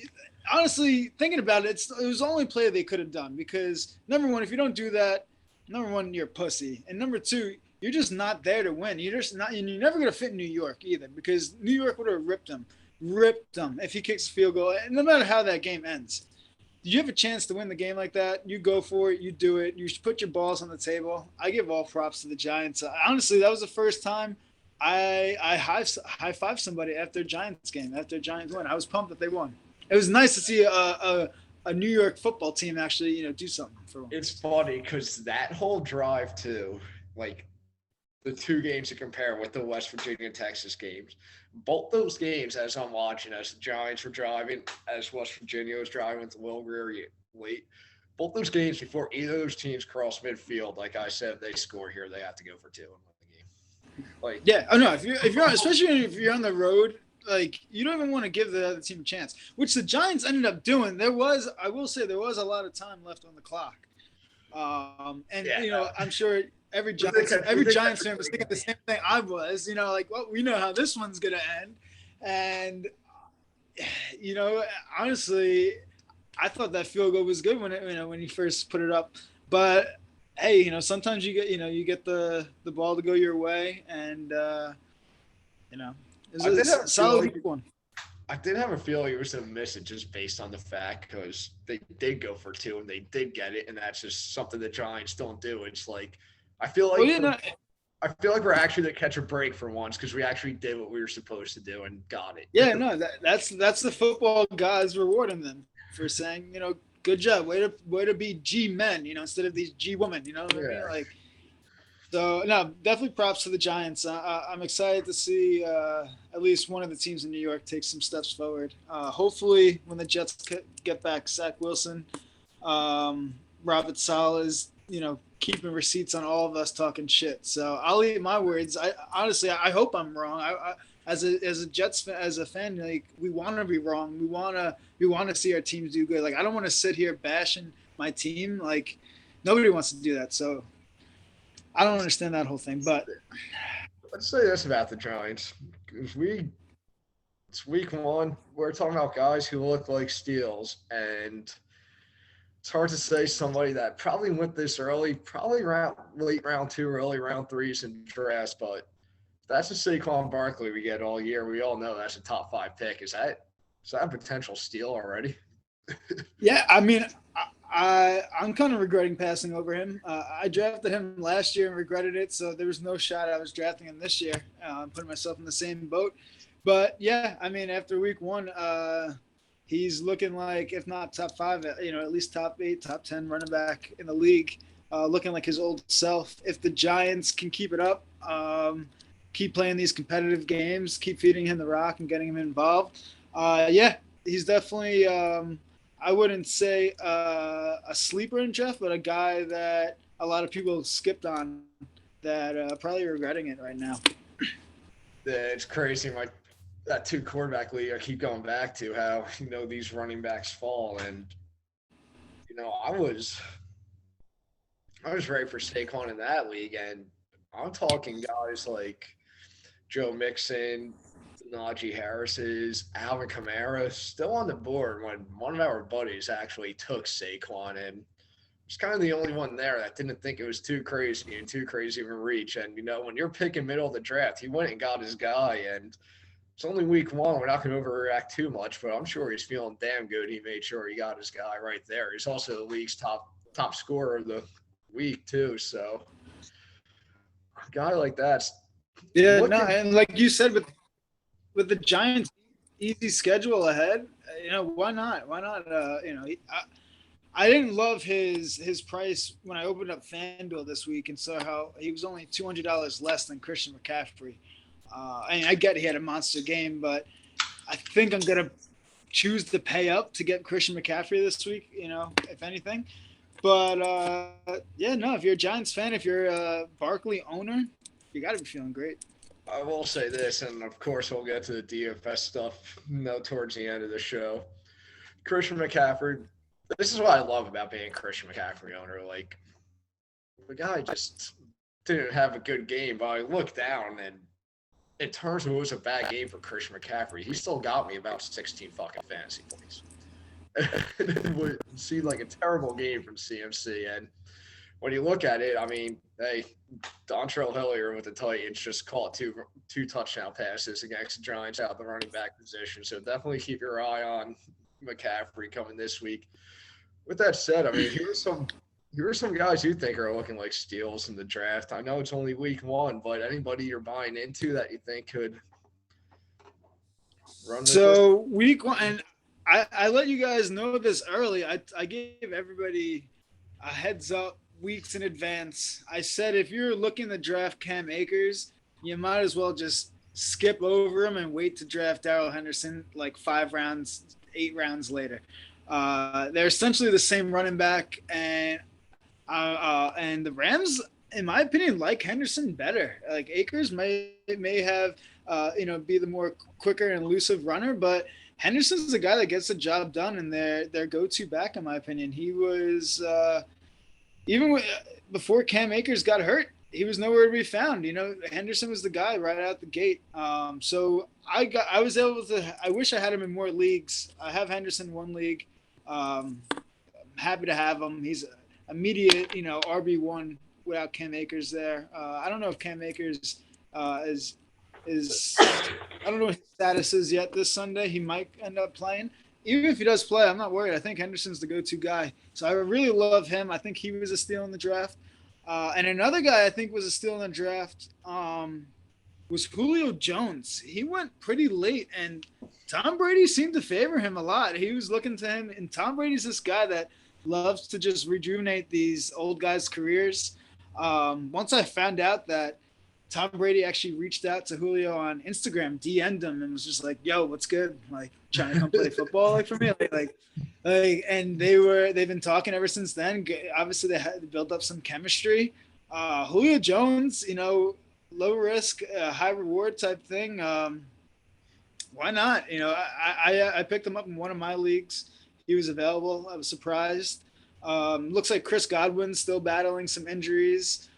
Honestly, thinking about it, it was the only play they could have done because number one, if you don't do that, you're a pussy, and number two, you're just not there to win. You're just not, and you're never gonna fit in New York either because New York would have ripped them if he kicks a field goal, and no matter how that game ends. You have a chance to win the game like that, you go for it, you do it, you put your balls on the table. I give all props to the Giants. Honestly, that was the first time I high-fived somebody after Giants game, after Giants win. I was pumped that they won. It was nice to see a New York football team actually, do something for once. It's funny because that whole drive too, the 2 games to compare with the West Virginia and Texas games. Both those games, as I'm watching, as the Giants were driving, as West Virginia was driving with the Will Greer late, both those games before either of those teams cross midfield, like I said, if they score here, they have to go for 2 and win the game. Yeah, oh no, if you're especially if you're on the road, you don't even want to give the other team a chance, which the Giants ended up doing. I will say there was a lot of time left on the clock. I'm sure every Giants fan was thinking the same thing I was. Like, well, we know how this one's gonna end, and honestly, I thought that field goal was good when he first put it up, but hey, sometimes you get the ball to go your way, and it's a solid one. I did have a feeling it was a miss it just based on the fact because they did go for two and they did get it, and that's just something the Giants don't do. It's like I feel like I feel like we're actually the catch a break for once because we actually did what we were supposed to do and got it. Yeah, no, that's the football guys rewarding them for saying, good job, way to be G men, instead of these G women, you know what I mean? Like, so no, definitely props to the Giants. I'm excited to see at least one of the teams in New York take some steps forward. Hopefully, when the Jets get back, Zach Wilson, Robert Saleh's, keeping receipts on all of us talking shit. So I'll eat my words. I honestly hope I'm wrong. I as a Jets fan, as a fan, like we want to be wrong. We want to see our teams do good. Like I don't want to sit here bashing my team. Like nobody wants to do that. So I don't understand that whole thing. But let's say this about the Giants. It's week one. We're talking about guys who look like steals, and it's hard to say somebody that probably went this early, probably late round 2, early round 3s in drafts, but that's a Saquon Barkley we get all year. We all know that's a top 5 pick. Is that a potential steal already? Yeah, I mean, I'm kind of regretting passing over him. I drafted him last year and regretted it, so there was no shot I was drafting him this year. I'm putting myself in the same boat. But, yeah, I mean, after week 1, he's looking like, if not top 5, at least top 8, top 10 running back in the league, looking like his old self. If the Giants can keep it up, keep playing these competitive games, keep feeding him the rock and getting him involved, he's definitely I wouldn't say a sleeper in draft, but a guy that a lot of people skipped on that probably regretting it right now. Yeah, it's crazy. That 2 quarterback league I keep going back to how, these running backs fall. And, I was ready for Saquon in that league. And I'm talking guys like Joe Mixon, Najee Harris's, Alvin Kamara still on the board when one of our buddies actually took Saquon, and was kind of the only one there that didn't think it was too crazy of a reach. And, when you're picking middle of the draft, he went and got his guy, and it's only week 1. We're not going to overreact too much, but I'm sure he's feeling damn good. He made sure he got his guy right there. He's also the league's top scorer of the week too. So a guy like that's and like you said, with the Giants' easy schedule ahead, why not? Why not? I didn't love his price when I opened up FanDuel this week and saw how he was only $200 less than Christian McCaffrey. I get he had a monster game, but I think I'm gonna choose to pay up to get Christian McCaffrey this week. If anything. But if you're a Giants fan, if you're a Barkley owner, you got to be feeling great. I will say this, and of course we'll get to the DFS stuff towards the end of the show. Christian McCaffrey, this is what I love about being a Christian McCaffrey owner. Like, the guy just didn't have a good game, but I looked down, and in terms of it was a bad game for Christian McCaffrey, he still got me about 16 fucking fantasy points. It would seem like a terrible game from CMC, and when you look at it, I mean, hey, Dontrell Hillier with the Titans just caught two touchdown passes against the Giants out the running back position. So definitely keep your eye on McCaffrey coming this week. With that said, I mean, here are some guys you think are looking like steals in the draft. I know it's only week 1, but anybody you're buying into that you think could run? So week 1, and I let you guys know this early. I gave everybody a heads up weeks in advance. I said if you're looking to draft Cam Akers, you might as well just skip over him and wait to draft Darrell Henderson like 8 rounds later. They're essentially the same running back, and the Rams, in my opinion, like Henderson better. Like Akers may have be the more quicker and elusive runner, but Henderson's the guy that gets the job done and their go-to back, in my opinion. He was before Cam Akers got hurt, he was nowhere to be found. Henderson was the guy right out the gate. So I was able to. I wish I had him in more leagues. I have Henderson in one league. I'm happy to have him. He's immediate, RB1 without Cam Akers there. I don't know if Cam Akers is I don't know what his status is yet this Sunday. He might end up playing. Even if he does play, I'm not worried. I think Henderson's the go-to guy. So I really love him. I think he was a steal in the draft. And another guy I think was a steal in the draft was Julio Jones. He went pretty late, and Tom Brady seemed to favor him a lot. He was looking to him, and Tom Brady's this guy that loves to just rejuvenate these old guys' careers. Once I found out that Tom Brady actually reached out to Julio on Instagram, DM'd him, and was just like, "Yo, what's good? Like, trying to come play football for me?" And they've been talking ever since then. Obviously, they had to build up some chemistry. Julio Jones, low risk, high reward type thing. Why not? I picked him up in one of my leagues. He was available. I was surprised. Looks like Chris Godwin's still battling some injuries.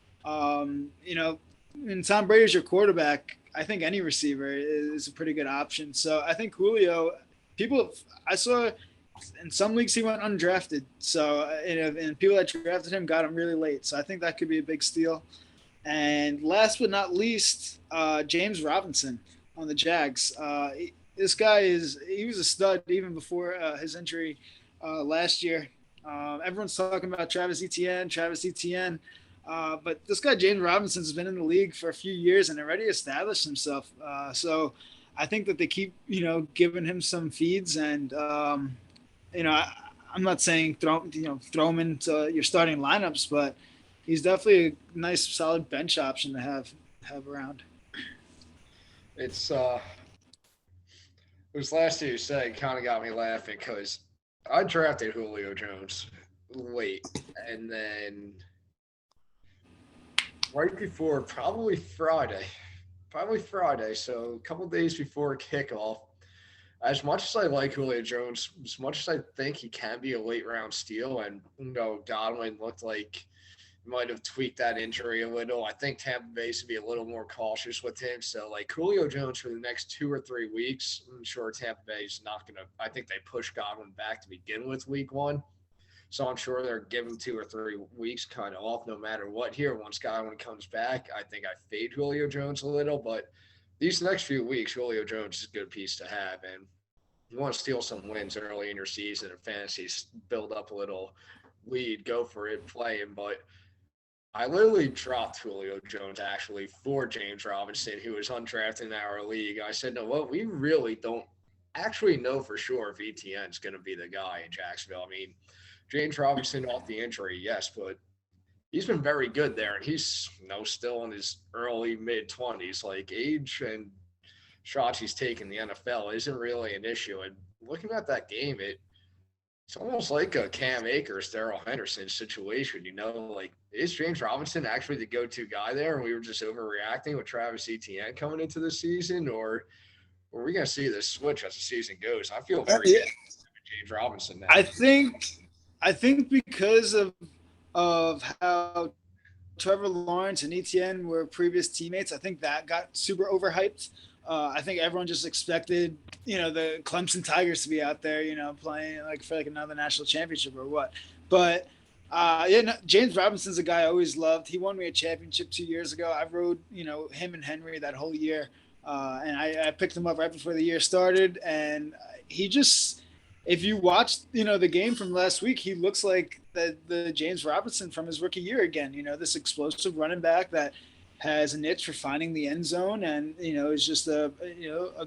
And Tom Brady's your quarterback. I think any receiver is a pretty good option. So I think Julio, I saw in some leagues he went undrafted. So, and people that drafted him got him really late. So I think that could be a big steal. And last but not least, James Robinson on the Jags. This guy he was a stud even before his injury last year. Everyone's talking about Travis Etienne. But this guy, James Robinson, has been in the league for a few years and already established himself. So I think that they keep, giving him some feeds. And, I'm not saying throw him into your starting lineups, but he's definitely a nice, solid bench option to have around. It's it was last year you said kind of got me laughing because I drafted Julio Jones late, and then right before probably Friday, so a couple days before kickoff. As much as I like Julio Jones, as much as I think he can be a late round steal, and Godwin looked like he might have tweaked that injury a little. I think Tampa Bay should be a little more cautious with him. So like Julio Jones for the next 2 or 3 weeks, I'm sure Tampa Bay is not going to. I think they push Godwin back to begin with week 1. So I'm sure they're giving 2 or 3 weeks kind of off no matter what here. Once Godwin comes back, I think I fade Julio Jones a little, but these next few weeks, Julio Jones is a good piece to have. And you want to steal some wins early in your season and fantasy, build up a little lead, go for it, play him. But I literally dropped Julio Jones actually for James Robinson, who was undrafted in our league. I said, no, well, we really don't actually know for sure if ETN is going to be the guy in Jacksonville. I mean, James Robinson off the injury, yes, but he's been very good there, and he's still in his early mid-20s. Like age and shots he's taken in the NFL isn't really an issue. And looking at that game, it's almost like a Cam Akers, Darrell Henderson situation. Like is James Robinson actually the go-to guy there, and we were just overreacting with Travis Etienne coming into the season, or are we going to see this switch as the season goes? I feel very good with James Robinson now. I think because of how Trevor Lawrence and Etienne were previous teammates, I think that got super overhyped. I think everyone just expected, the Clemson Tigers to be out there, playing for another national championship or what. But James Robinson's a guy I always loved. He won me a championship 2 years ago. I rode, him and Henry that whole year, and I picked him up right before the year started. And he just, if you watched, the game from last week, he looks like the James Robinson from his rookie year again. This explosive running back that has a niche for finding the end zone, and is just a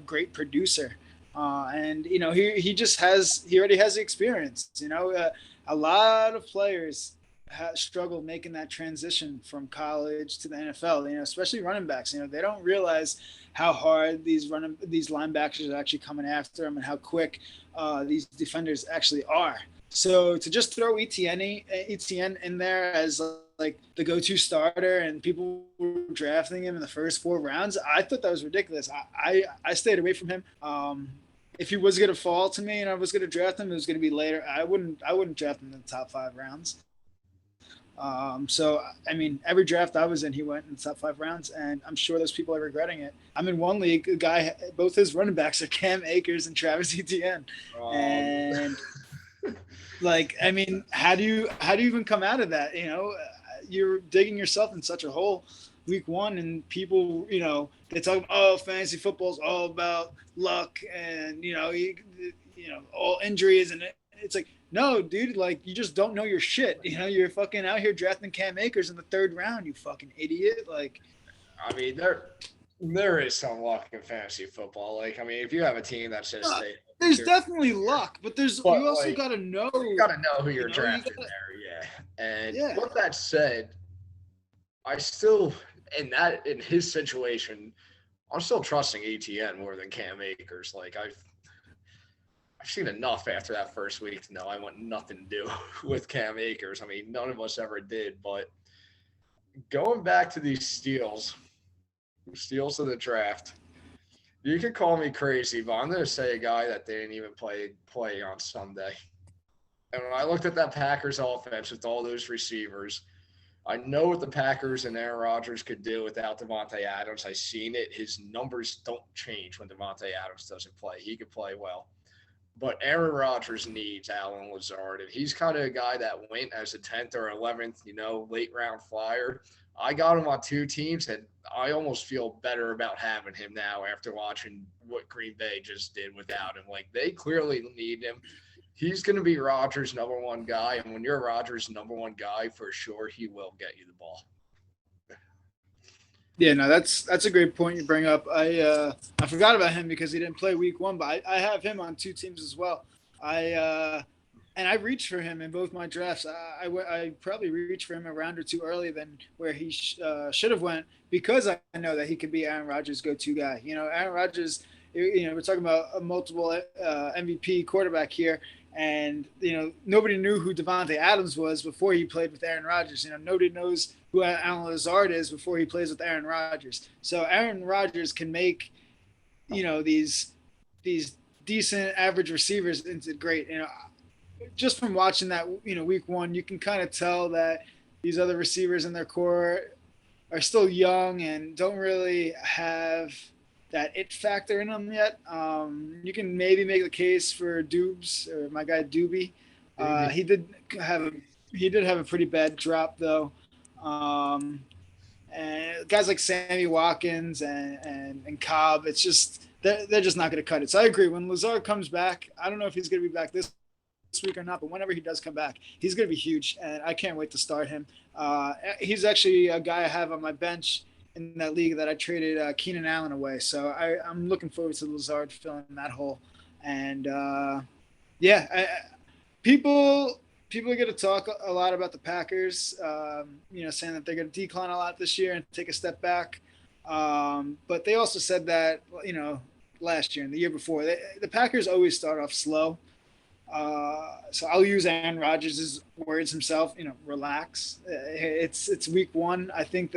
great producer. And he already has the experience. A lot of players struggle making that transition from college to the NFL. Especially running backs. They don't realize how hard these linebackers are actually coming after them, and how quick these defenders actually are. So to just throw Etienne in there as the go-to starter, and people were drafting him in the first 4 rounds, I thought that was ridiculous. I stayed away from him. If he was going to fall to me and I was going to draft him, it was going to be later. I wouldn't draft him in the top 5 rounds. So, I mean, every draft I was in, he went in the top 5 rounds, and I'm sure those people are regretting it. I'm in one league, a guy, both his running backs are Cam Akers and Travis Etienne. And like, I mean, how do you even come out of that? You know, you're digging yourself in such a hole week one, and people, you know, they talk, oh, fantasy football is all about luck and, all injuries. And it's like, no, dude, like, you just don't know your shit. You know, you're fucking out here drafting Cam Akers in the 3rd round, you fucking idiot. Like, I mean, there is some luck in fantasy football. Like, I mean, if you have a team that's just there's definitely luck, but you also like, got to know. You got to know who you're drafting there, yeah. And with that said, I still in his situation, I'm still trusting ETN more than Cam Akers. Like I've seen enough after that first week to know I want nothing to do with Cam Akers. I mean, none of us ever did, but going back to these steals of the draft, you can call me crazy, but I'm going to say a guy that didn't even play on Sunday. And when I looked at that Packers offense with all those receivers, I know what the Packers and Aaron Rodgers could do without Davante Adams. I've seen it. His numbers don't change when Davante Adams doesn't play. He could play well. But Aaron Rodgers needs Allen Lazard. And he's kind of a guy that went as a 10th or 11th, late round flyer. I got him on 2 teams, and I almost feel better about having him now after watching what Green Bay just did without him. Like, they clearly need him. He's going to be Rodgers' number 1 guy, and when you're Rodgers' number 1 guy, for sure he will get you the ball. Yeah, no, that's a great point you bring up. I forgot about him because he didn't play week 1, but I have him on 2 teams as well. And I reached for him in both my drafts. I probably reached for him a round or 2 earlier than where he should have went, because I know that he could be Aaron Rodgers' go-to guy. Aaron Rodgers, we're talking about a multiple MVP quarterback here. And, nobody knew who Davante Adams was before he played with Aaron Rodgers. Nobody knows who Allen Lazard is before he plays with Aaron Rodgers. So Aaron Rodgers can make, these decent average receivers into great. Just from watching that, week 1, you can kind of tell that these other receivers in their core are still young and don't really have that it factor in them yet. You can maybe make the case for Dubes, or my guy Doobie. He did have a pretty bad drop though. And guys like Sammy Watkins and Cobb, it's just they're just not going to cut it. So I agree. When Lazard comes back, I don't know if he's going to be back this week or not, but whenever he does come back, he's going to be huge, and I can't wait to start him. He's actually a guy I have on my bench in that league that I traded Keenan Allen away. So I'm looking forward to Lazard filling that hole. And people are going to talk a lot about the Packers, saying that they're going to decline a lot this year and take a step back. But they also said that, last year and the year before, the Packers always start off slow. So I'll use Aaron Rodgers' words himself, relax. It's week 1. I think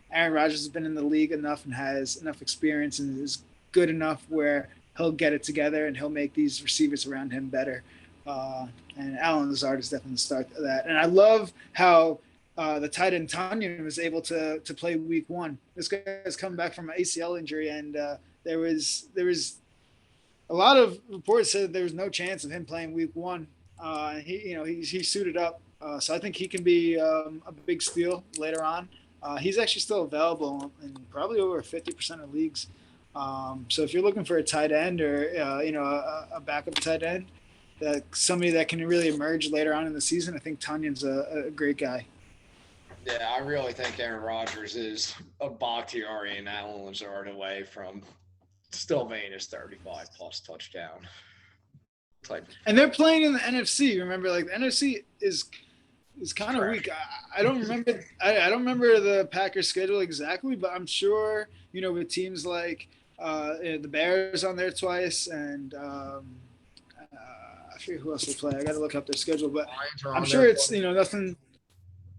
Aaron Rodgers has been in the league enough and has enough experience and is good enough where he'll get it together and he'll make these receivers around him better. And Allen Lazard is definitely the start of that. And I love how the tight end Tanyan was able to play week 1. This guy has come back from an ACL injury, and there was a lot of reports said there was no chance of him playing week 1. He suited up. So I think he can be a big steal later on. He's actually still available in probably over 50% of leagues. So if you're looking for a tight end or, a backup tight end, somebody that can really emerge later on in the season, I think Tanyan's a great guy. Yeah, I really think Aaron Rodgers is a Bakhtiari and Allen Lazard away from still being his 35-plus touchdown type. And they're playing in the NFC. Remember, like, the NFC is kind of weak. I don't remember. I don't remember the Packers' schedule exactly, but I'm sure with teams like the Bears on there twice, and I forget who else they play. I got to look up their schedule, but I'm sure it's nothing.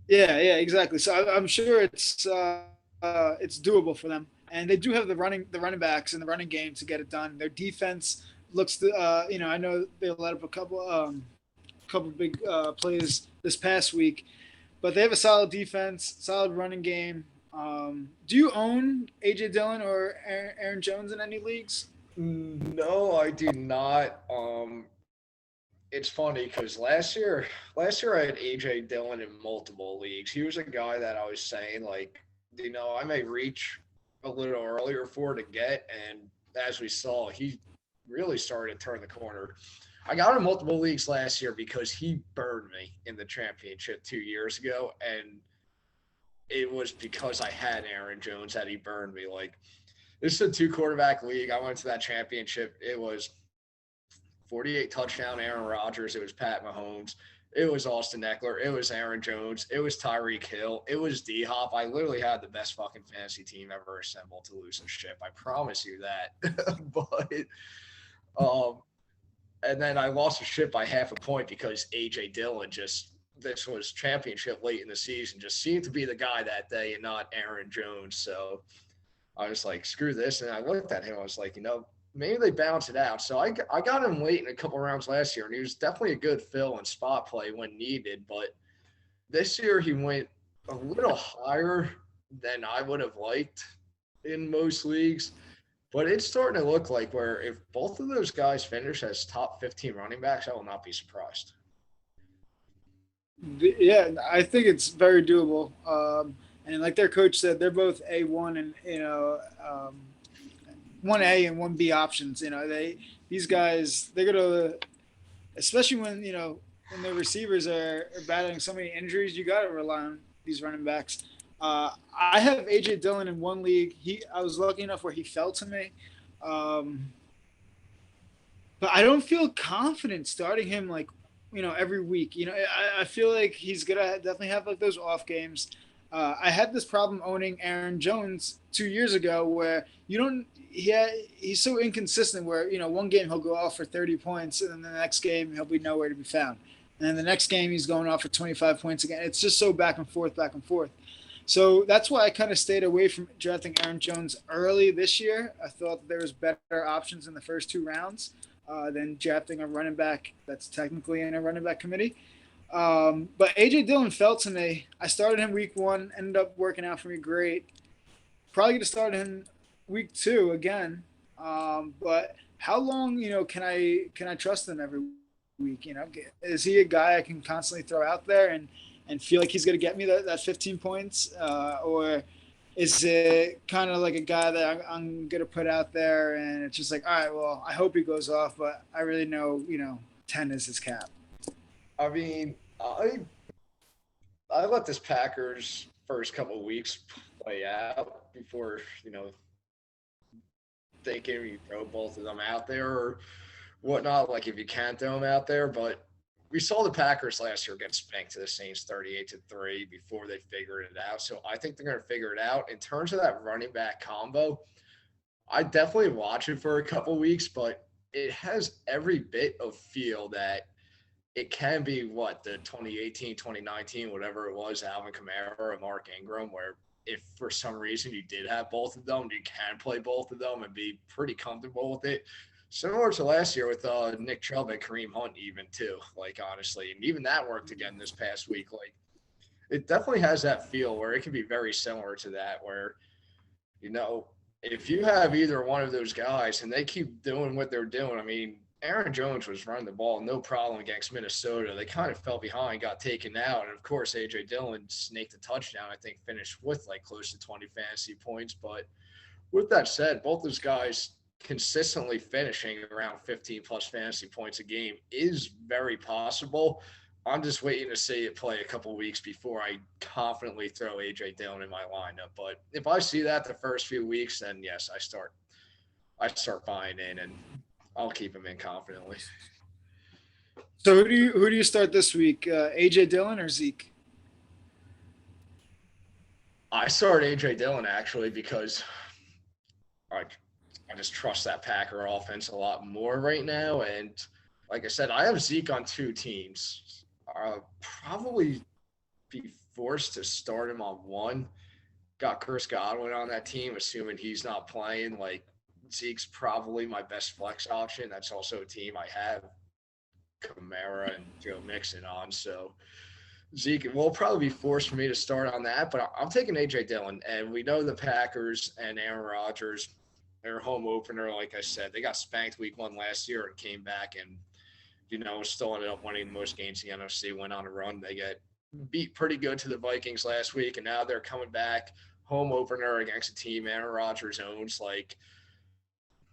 Yeah, exactly. So I'm sure it's doable for them, and they do have the running backs and the running game to get it done. Their defense looks. I know they let up a couple big plays this past week, but they have a solid defense, solid running game. Do you own AJ Dillon or Aaron Jones in any leagues? No, I do not. It's funny because last year I had AJ Dillon in multiple leagues. He was a guy that I was saying like, I may reach a little earlier for to get, and as we saw, he really started to turn the corner. I got in multiple leagues last year because he burned me in the championship 2 years ago, and it was because I had Aaron Jones that he burned me. Like this is a two quarterback league. I went to that championship. It was 48 touchdown Aaron Rodgers. It was Pat Mahomes. It was Austin Eckler. It was Aaron Jones. It was Tyreek Hill. It was D Hop. I literally had the best fucking fantasy team ever assembled to lose a ship. I promise you that. But um, and then I lost a ship by half a point because AJ Dillon just this was championship late in the season just seemed to be the guy that day and not Aaron Jones. So I was like, screw this. And I looked at him. I was like, maybe they balance it out. So I got him late in a couple rounds last year, and he was definitely a good fill and spot play when needed. But this year he went a little higher than I would have liked in most leagues. But it's starting to look like where if both of those guys finish as top 15 running backs, I will not be surprised. Yeah, I think it's very doable. And like their coach said, they're both A1 and 1A and 1B options. These guys they're gonna, especially when the receivers are battling so many injuries, you got to rely on these running backs. I have AJ Dillon in one league. I was lucky enough where he fell to me, um, but I don't feel confident starting him like every week. I feel like he's gonna definitely have like those off games. I had this problem owning Aaron Jones 2 years ago where you don't. He's so inconsistent where one game he'll go off for 30 points and then the next game he'll be nowhere to be found. And then the next game he's going off for 25 points again. It's just so back and forth, back and forth. So that's why I kind of stayed away from drafting Aaron Jones early this year. I thought there was better options in the first 2 rounds than drafting a running back that's technically in a running back committee. But AJ Dillon fell to me. I started him week 1, ended up working out for me great. Probably going to start him week 2 again. But how long, can I trust him every week? Is he a guy I can constantly throw out there and feel like he's going to get me that 15 points? Or is it kind of like a guy that I'm going to put out there and it's just like, all right, well, I hope he goes off, but I really know, 10 is his cap. I mean, I let this Packers first couple of weeks play out before, thinking you throw both of them out there or whatnot, like if you can't throw them out there. But we saw the Packers last year get spanked to the Saints 38-3 before they figured it out. So I think they're going to figure it out. In terms of that running back combo, I definitely watch it for a couple weeks, but it has every bit of feel that it can be the 2018, 2019, whatever it was, Alvin Kamara or Mark Ingram, where if for some reason you did have both of them, you can play both of them and be pretty comfortable with it. Similar to last year with Nick Chubb and Kareem Hunt, even too. Like honestly, and even that worked again this past week. Like it definitely has that feel where it can be very similar to that, where if you have either one of those guys and they keep doing what they're doing, I mean, Aaron Jones was running the ball no problem against Minnesota. They kind of fell behind, got taken out. And of course, A.J. Dillon snaked a touchdown, I think finished with like close to 20 fantasy points. But with that said, both those guys consistently finishing around 15 plus fantasy points a game is very possible. I'm just waiting to see it play a couple weeks before I confidently throw A.J. Dillon in my lineup. But if I see that the first few weeks, then yes, I start buying in and I'll keep him in confidently. So who do you start this week? AJ Dillon or Zeke? I start AJ Dillon actually because I just trust that Packer offense a lot more right now. And like I said, I have Zeke on 2 teams. I'll probably be forced to start him on 1. Got Chris Godwin on that team, assuming he's not playing. Like Zeke's probably my best flex option. That's also a team I have Kamara and Joe Mixon on. So Zeke will probably be forced for me to start on that, but I'm taking AJ Dillon, and we know the Packers and Aaron Rodgers, their home opener. Like I said, they got spanked week 1 last year and came back and still ended up winning most games in the NFC. Went on a run. They get beat pretty good to the Vikings last week, and now they're coming back home opener against a team Aaron Rodgers owns. Like,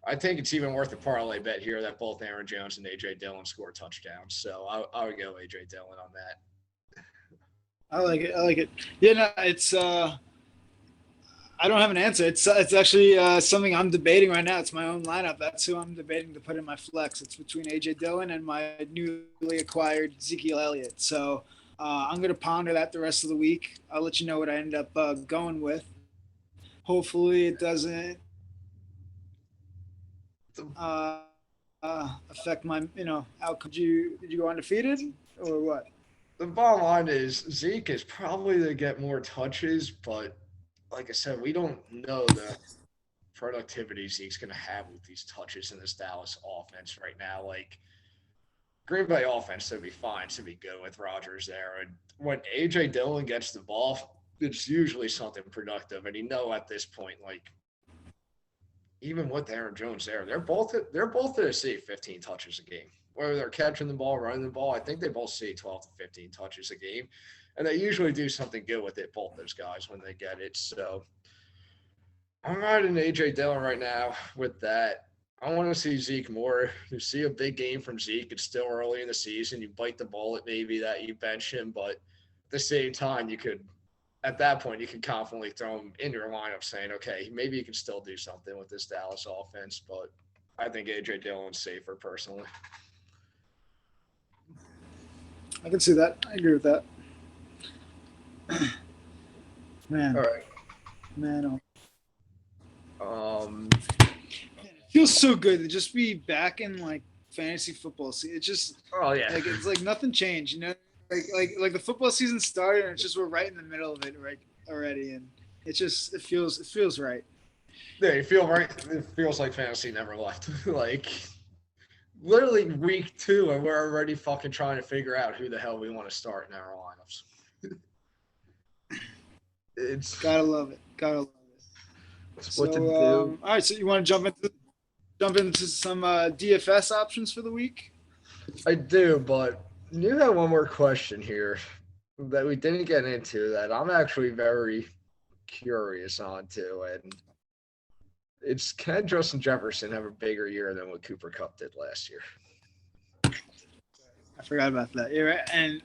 I think it's even worth a parlay bet here that both Aaron Jones and AJ Dillon score touchdowns. So I would go AJ Dillon on that. I like it. I like it. Yeah, no, it's I don't have an answer. It's actually something I'm debating right now. It's my own lineup. That's who I'm debating to put in my flex. It's between AJ Dillon and my newly acquired Ezekiel Elliott. So I'm going to ponder that the rest of the week. I'll let you know what I end up going with. Hopefully it doesn't affect my outcome. Did you go undefeated or what? The bottom line is Zeke is probably to get more touches, but like I said, we don't know the productivity Zeke's going to have with these touches in this Dallas offense right now. Like, Green Bay offense should be fine, should be good with Rodgers there. And when AJ Dillon gets the ball, it's usually something productive. And at this point, like, even with Aaron Jones there, they're both to see 15 touches a game. Whether they're catching the ball, running the ball, I think they both see 12 to 15 touches a game. And they usually do something good with it, both those guys, when they get it. So I'm riding AJ Dillon right now with that. I want to see Zeke more. You see a big game from Zeke. It's still early in the season. You bite the bullet maybe that you bench him, but at the same time, at that point, you can confidently throw him in your lineup saying, okay, maybe you can still do something with this Dallas offense. But I think AJ Dillon's safer personally. I can see that. I agree with that. Man. All right. Man. Man, it feels so good to just be back in like fantasy football. See, it just like it's like nothing changed, like the football season started and it's just we're right in the middle of it right already, and it feels right. Yeah, you feel right. It feels like fantasy never left. Like, literally week 2, and we're already fucking trying to figure out who the hell we want to start in our lineups. It's gotta love it. It's what to do. All right, so you want to jump into some DFS options for the week? I do, but you have one more question here that we didn't get into that I'm actually very curious on too, and it's, can Justin Jefferson have a bigger year than what Cooper Kupp did last year? I forgot about that. You're right. And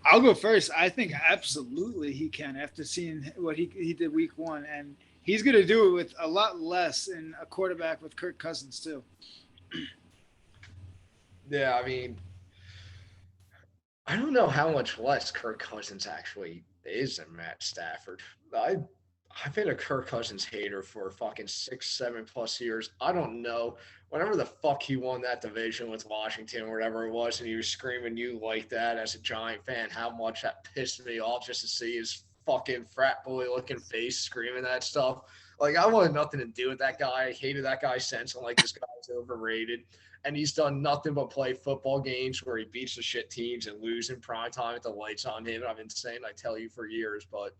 I'll go first. I think absolutely he can after seeing what he did week 1. And he's going to do it with a lot less in a quarterback with Kirk Cousins too. Yeah, I mean, I don't know how much less Kirk Cousins actually is than Matt Stafford. I've been a Kirk Cousins hater for fucking 6-7+ years. I don't know. Whenever the fuck he won that division with Washington or whatever it was, and he was screaming you like that as a Giant fan, how much that pissed me off just to see his fucking frat boy looking face screaming that stuff. Like, I wanted nothing to do with that guy. I hated that guy since. I'm like, this guy's overrated. And he's done nothing but play football games where he beats the shit teams and lose in prime time with the lights on him. I've been saying, I tell you, for years, but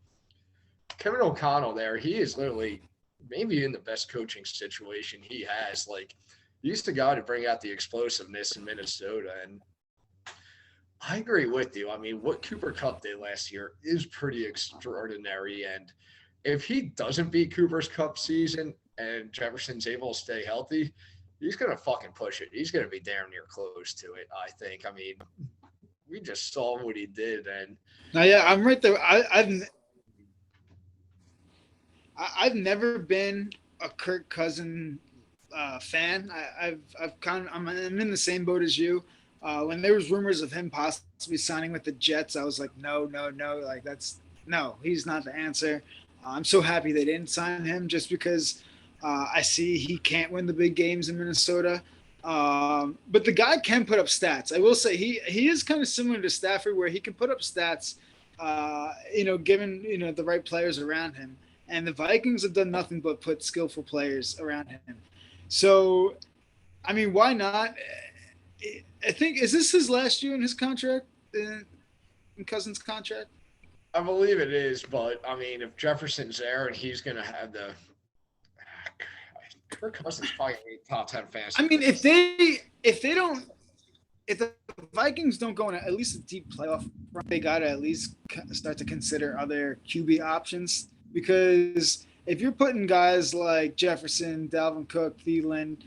Kevin O'Connell there, he is literally maybe in the best coaching situation he has. Like, he's the guy to bring out the explosiveness in Minnesota. And I agree with you. I mean, what Cooper Kupp did last year is pretty extraordinary. And if he doesn't beat Cooper's Kupp season and Jefferson's able to stay healthy, he's going to fucking push it. He's going to be damn near close to it, I think. I mean, we just saw what he did. And now, yeah, I'm right there. I've never been a Kirk Cousins fan. I'm in the same boat as you. When there was rumors of him possibly signing with the Jets, I was like, no. Like, he's not the answer. I'm so happy they didn't sign him just because I see he can't win the big games in Minnesota. But the guy can put up stats. I will say he is kind of similar to Stafford where he can put up stats, given, the right players around him. And the Vikings have done nothing but put skillful players around him. So, I mean, why not? I think, is this his last year in his contract? in Cousins' contract? I believe it is, but I mean, if Jefferson's there and he's going to have the Kirk Cousins probably gonna be top 10 fantasy. I mean, if the Vikings don't go in at least a deep playoff run, they got to at least start to consider other QB options, because if you're putting guys like Jefferson, Dalvin Cook, Thielen,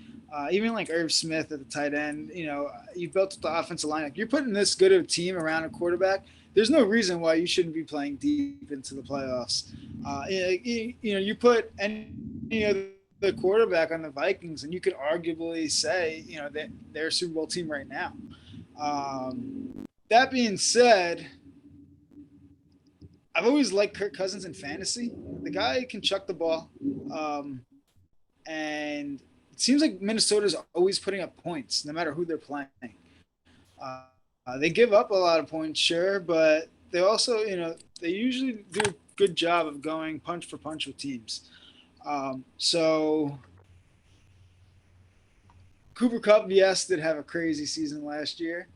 even like Irv Smith at the tight end, you built the offensive line. You're putting this good of a team around a quarterback. There's no reason why you shouldn't be playing deep into the playoffs. You put any other the quarterback on the Vikings, and you could arguably say, that they're a Super Bowl team right now. That being said, I've always liked Kirk Cousins in fantasy. The guy can chuck the ball. And it seems like Minnesota's always putting up points, no matter who they're playing. They give up a lot of points, sure, but they also, they usually do a good job of going punch for punch with teams. So Cooper Kupp, yes, did have a crazy season last year.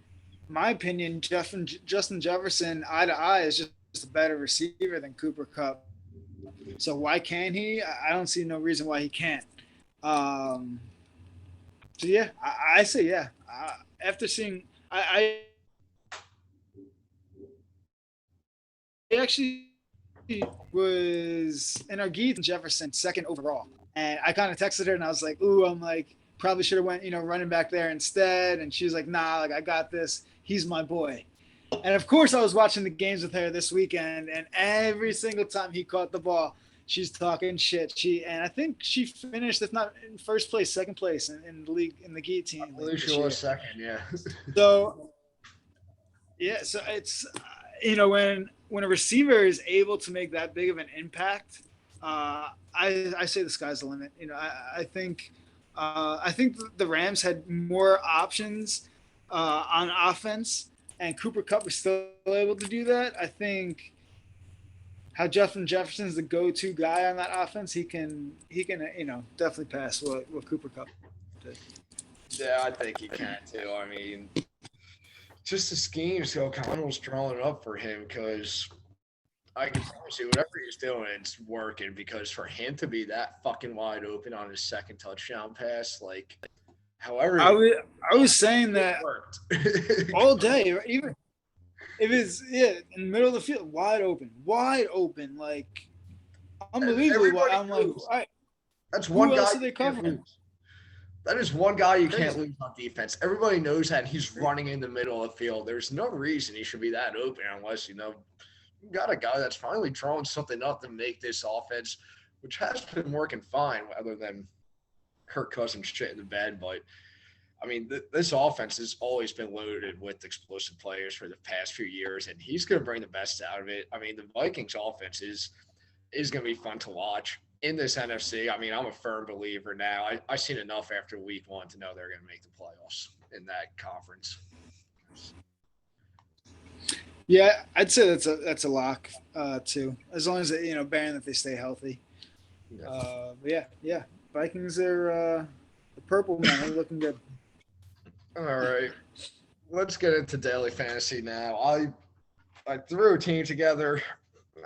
In my opinion, Justin Jefferson, eye to eye, is just a better receiver than Cooper Kupp. So why can't he? I don't see no reason why he can't. So yeah, I say yeah. After seeing, I actually was in our Geeth Jefferson second overall, and I kind of texted her and I was like, "Ooh, I'm like probably should have went running back there instead." And she was like, "Nah, like I got this. He's my boy." And of course, I was watching the games with her this weekend, and every single time he caught the ball, she's talking shit. And I think she finished, if not in first place, second place in the league, in the guillotine. I believe she was second, yeah. So it's when a receiver is able to make that big of an impact, I say the sky's the limit. I think the Rams had more options on offense, and Cooper Kupp was still able to do that. I think how Justin Jefferson's the go-to guy on that offense, he can definitely pass what Cooper Kupp did. Yeah, I think he can too. I mean, just the scheme, so O'Connell's drawing it up for him, because I can promise you, whatever he's doing, it's working, because for him to be that fucking wide open on his second touchdown pass, like, however, I was saying that worked all day, even if it's in the middle of the field, wide open, like unbelievable. I'm like, all right, that's one who guy else are they covering? That is one guy you can't lose on defense. Everybody knows that he's running in the middle of the field. There's no reason he should be that open unless, you got a guy that's finally drawing something up to make this offense, which has been working fine, other than Kirk Cousins shit in the bed. But, I mean, this offense has always been loaded with explosive players for the past few years, and he's going to bring the best out of it. I mean, the Vikings offense is going to be fun to watch. In this NFC, I mean, I'm a firm believer now. I've seen enough after week 1 to know they're going to make the playoffs in that conference. Yeah, I'd say that's a lock too, as long as bearing that they stay healthy. But yeah, Vikings are the purple man. They're looking good. All right, let's get into daily fantasy now. I threw a team together.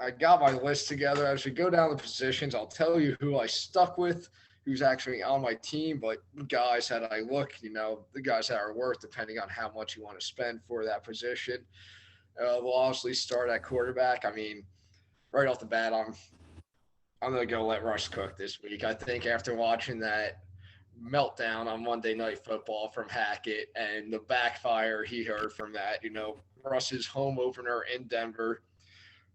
I got my list together. As we go down the positions, I'll tell you who I stuck with, who's actually on my team, but guys that I look, the guys that are worth, depending on how much you want to spend for that position. We'll obviously start at quarterback. I mean, right off the bat, I'm going to go let Russ cook this week. I think after watching that meltdown on Monday Night Football from Hackett and the backfire he heard from that, Russ's home opener in Denver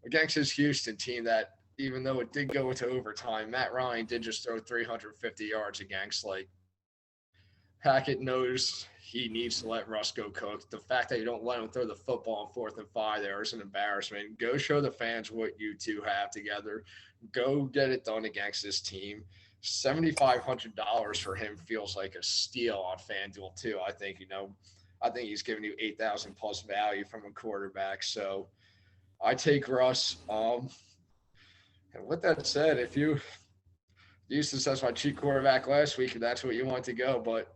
against his Houston team that, even though it did go into overtime, Matt Ryan did just throw 350 yards against. Like, Hackett knows he needs to let Russ go cook. The fact that you don't let him throw the football on 4th and 5 there is an embarrassment. Go show the fans what you two have together. Go get it done against this team. $7,500 for him feels like a steal on FanDuel too. I think he's giving you 8,000 plus value from a quarterback. So I take Russ. And with that said, if you used this as my cheap quarterback last week, and that's what you want to go, but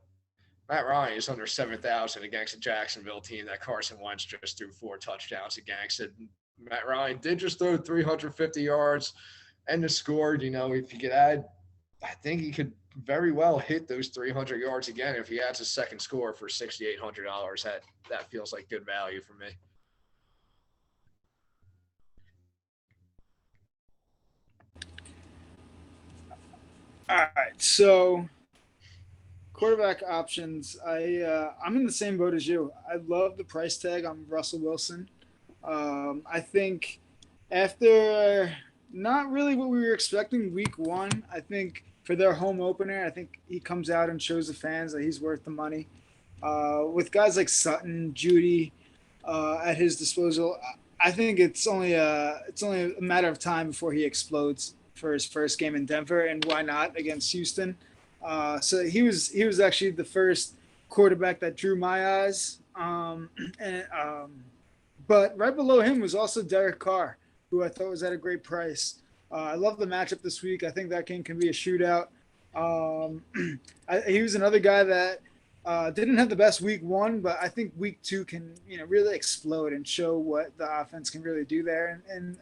Matt Ryan is under 7,000 against a Jacksonville team that Carson Wentz just threw 4 touchdowns against. And Matt Ryan did just throw 350 yards and the scored. If you could add, I think he could very well hit those 300 yards again if he adds a second score for $6,800. That feels like good value for me. All right, so quarterback options. I'm in the same boat as you. I love the price tag on Russell Wilson. I think after not really what we were expecting week one, I think for their home opener, I think he comes out and shows the fans that he's worth the money. With guys like Sutton, Judy at his disposal, I think it's only a matter of time before he explodes for his first game in Denver, and why not against Houston? So he was actually the first quarterback that drew my eyes. But right below him was also Derek Carr, who I thought was at a great price. I love the matchup this week. I think that game can be a shootout. He was another guy that didn't have the best week one, but I think week two can really explode and show what the offense can really do there in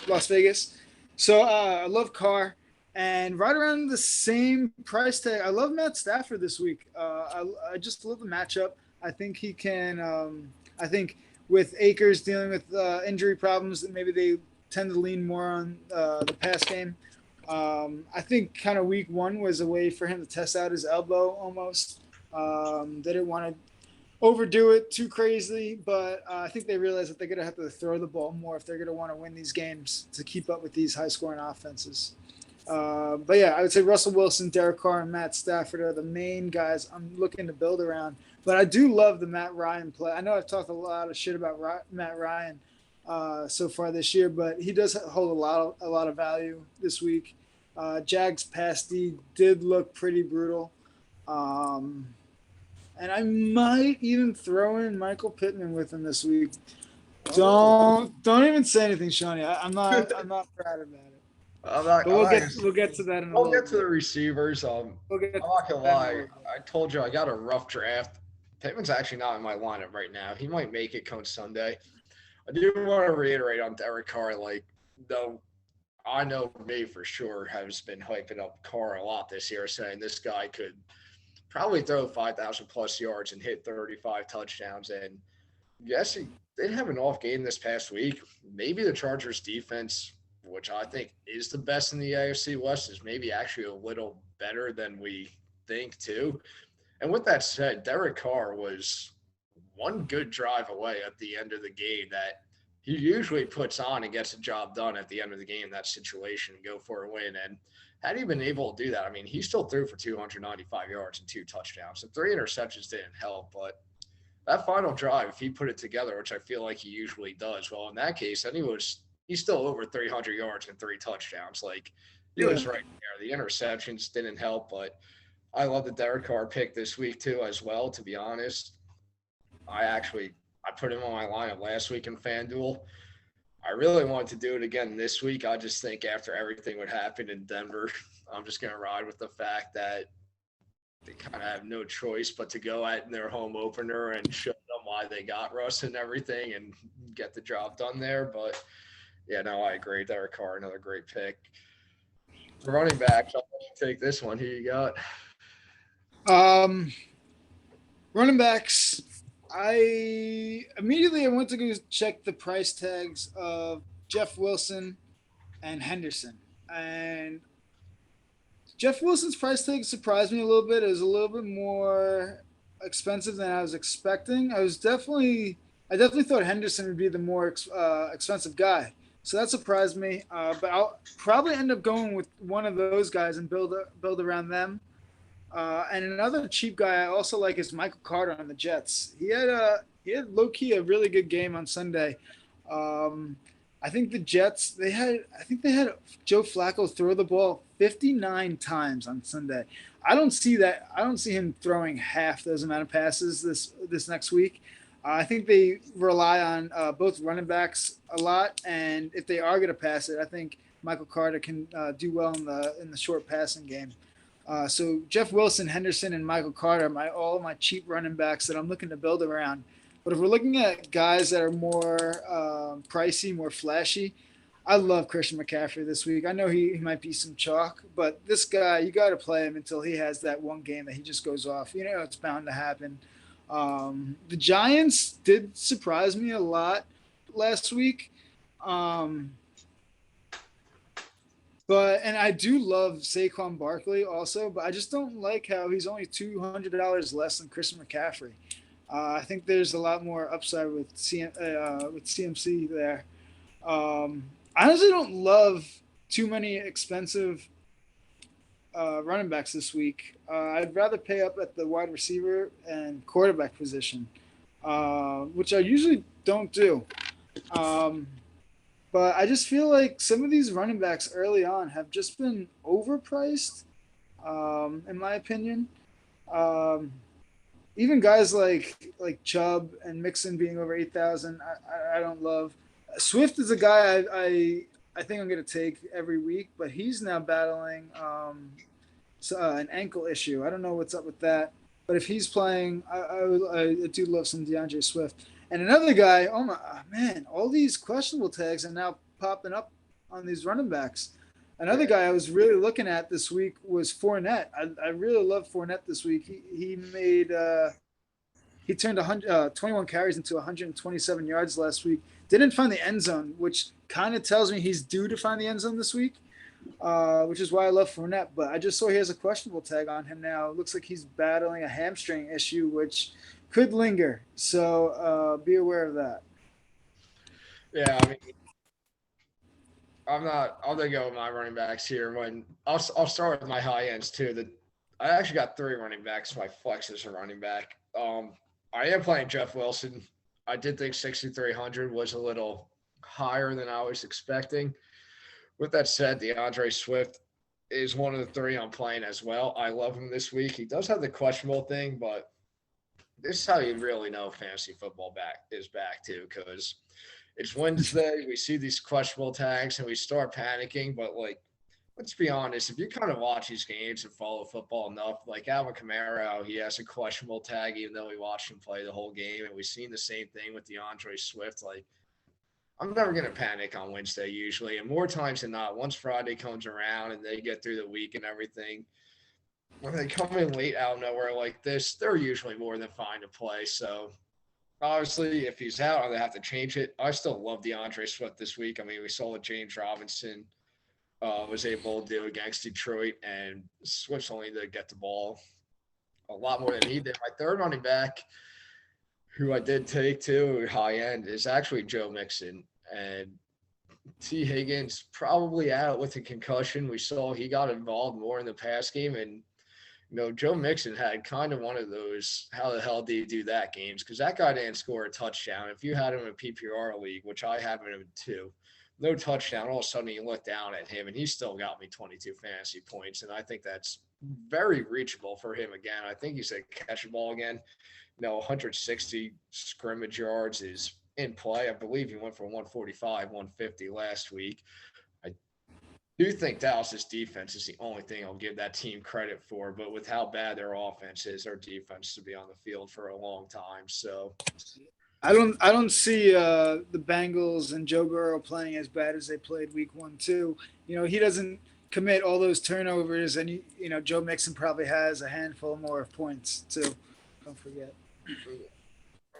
Las Vegas. So I love Carr. And right around the same price tag, I love Matt Stafford this week. I just love the matchup. I think he can. I think with Akers dealing with injury problems, maybe they tend to lean more on the pass game. I think kind of week one was a way for him to test out his elbow almost. They didn't want to overdo it too crazily, but I think they realized that they're going to have to throw the ball more if they're going to want to win these games to keep up with these high-scoring offenses. But yeah, I would say Russell Wilson, Derek Carr, and Matt Stafford are the main guys I'm looking to build around. But I do love the Matt Ryan play. I know I've talked a lot of shit about Matt Ryan so far this year, but he does hold a lot of value this week. Jags pass D did look pretty brutal. And I might even throw in Michael Pittman with him this week. Don't even say anything, Shawnee. I'm not proud about it. We'll get to that in a little bit. We'll get to the receivers. I'm not gonna lie. I told you I got a rough draft. Pittman's actually not in my lineup right now. He might make it come Sunday. I do want to reiterate on Derek Carr, though I know me for sure has been hyping up Carr a lot this year, saying this guy could probably throw 5,000 plus yards and hit 35 touchdowns. And yes, he did have an off game this past week. Maybe the Chargers defense, which I think is the best in the AFC West, is maybe actually a little better than we think too. And with that said, Derek Carr was one good drive away at the end of the game that he usually puts on and gets the job done at the end of the game, that situation, and go for a win. And had he been able to do that, I mean, he still threw for 295 yards and 2 touchdowns. The 3 interceptions didn't help, but that final drive, if he put it together, which I feel like he usually does, well, in that case, then he's still over 300 yards and 3 touchdowns. He was right there. The interceptions didn't help, but I love the Derek Carr pick this week too, as well, to be honest. I put him on my lineup last week in FanDuel. I really wanted to do it again this week. I just think after everything would happen in Denver, I'm just going to ride with the fact that they kind of have no choice but to go at their home opener and show them why they got Russ and everything and get the job done there. But, yeah, no, I agree. Derek Carr, another great pick. The running backs, I'll let you take this one. Who you got? Running backs, I went to go check the price tags of Jeff Wilson and Henderson. And Jeff Wilson's price tag surprised me a little bit. It was a little bit more expensive than I was expecting. I definitely thought Henderson would be the more expensive guy. So that surprised me. But I'll probably end up going with one of those guys and build around them. And another cheap guy I also like is Michael Carter on the Jets. He had low key a really good game on Sunday. I think the Jets they had Joe Flacco throw the ball 59 times on Sunday. I don't see that. I don't see him throwing half those amount of passes this next week. I think they rely on both running backs a lot, and if they are going to pass it, I think Michael Carter can do well in the short passing game. So Jeff Wilson, Henderson, and Michael Carter are all of my cheap running backs that I'm looking to build around. But if we're looking at guys that are more pricey, more flashy, I love Christian McCaffrey this week. I know he might be some chalk, but this guy, you got to play him until he has that one game that he just goes off. You know, it's bound to happen. The Giants did surprise me a lot last week. And I do love Saquon Barkley also, but I just don't like how he's only $200 less than Christian McCaffrey. I think there's a lot more upside with CMC there. I honestly don't love too many expensive running backs this week. I'd rather pay up at the wide receiver and quarterback position, which I usually don't do. But I just feel like some of these running backs early on have just been overpriced, in my opinion. Um, Even guys like Chubb and Mixon being over 8,000, I don't love. Swift is a guy I think I'm going to take every week, but he's now battling an ankle issue. I don't know what's up with that, but if he's playing, I do love some DeAndre Swift. And another guy, oh my man, all these questionable tags are now popping up on these running backs. Another guy I was really looking at this week was Fournette. I really love Fournette this week. He turned 21 carries into 127 yards last week. Didn't find the end zone, which kind of tells me he's due to find the end zone this week, which is why I love Fournette. But I just saw he has a questionable tag on him now. It looks like he's battling a hamstring issue, which could linger. So be aware of that. Yeah, I mean, I'm gonna go with my running backs here. When I'll start with my high ends too. I actually got three running backs. My flex is a running back. I am playing Jeff Wilson. I did think 6,300 was a little higher than I was expecting. With that said, DeAndre Swift is one of the three I'm playing as well. I love him this week. He does have the questionable thing, but this is how you really know fantasy football is back too, because it's Wednesday. We see these questionable tags and we start panicking. But like, let's be honest, if you kind of watch these games and follow football enough, like Alvin Kamara, he has a questionable tag, even though we watched him play the whole game. And we've seen the same thing with DeAndre Swift. Like, I'm never going to panic on Wednesday usually. And more times than not, once Friday comes around and they get through the week and everything, when they come in late out of nowhere like this, they're usually more than fine to play. So obviously, if he's out, they have to change it. I still love DeAndre Swift this week. I mean, we saw what James Robinson was able to do against Detroit, and Swift's only to get the ball a lot more than he did. My third running back, who I did take to high end, is actually Joe Mixon. And T. Higgins probably out with a concussion. We saw he got involved more in the pass game, and Joe Mixon had kind of one of those how the hell do you do that games, because that guy didn't score a touchdown. If you had him in a PPR league, which I have him in two, no touchdown, all of a sudden you look down at him and he still got me 22 fantasy points. And I think that's very reachable for him again. I think he's a catch a ball again. 160 scrimmage yards is in play. I believe he went for 145, 150 last week. I do think Dallas's defense is the only thing I'll give that team credit for, but with how bad their offense is, their defense to be on the field for a long time. So I don't see the Bengals and Joe Burrow playing as bad as they played week 1, 2. He doesn't commit all those turnovers, and Joe Mixon probably has a handful more of points too. Don't forget.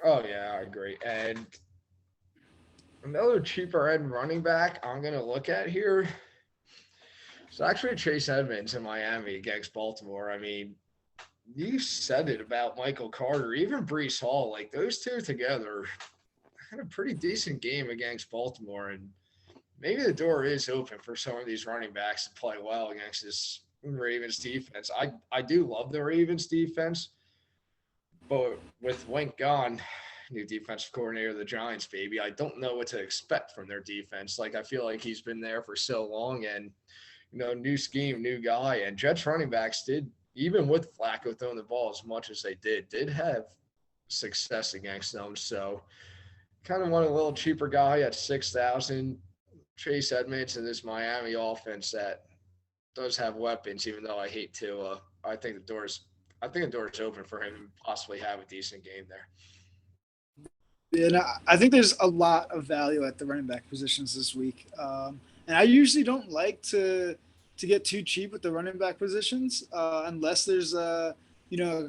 Oh yeah, I agree. And another cheaper end running back I'm gonna look at here. It's actually Chase Edmonds in Miami against Baltimore. I mean, you said it about Michael Carter, even Breece Hall. Like, those two together had a pretty decent game against Baltimore. And maybe the door is open for some of these running backs to play well against this Ravens defense. I do love the Ravens defense, but with Wink gone, new defensive coordinator of the Giants, baby, I don't know what to expect from their defense. Like, I feel like he's been there for so long, and new scheme, new guy. And Jets running backs did, even with Flacco throwing the ball as much as they did have success against them. So kind of want a little cheaper guy at 6,000. Chase Edmonds and this Miami offense that does have weapons, even though I hate to. I think the door's open for him to possibly have a decent game there. And I think there's a lot of value at the running back positions this week. And I usually don't like to get too cheap with the running back positions unless there's a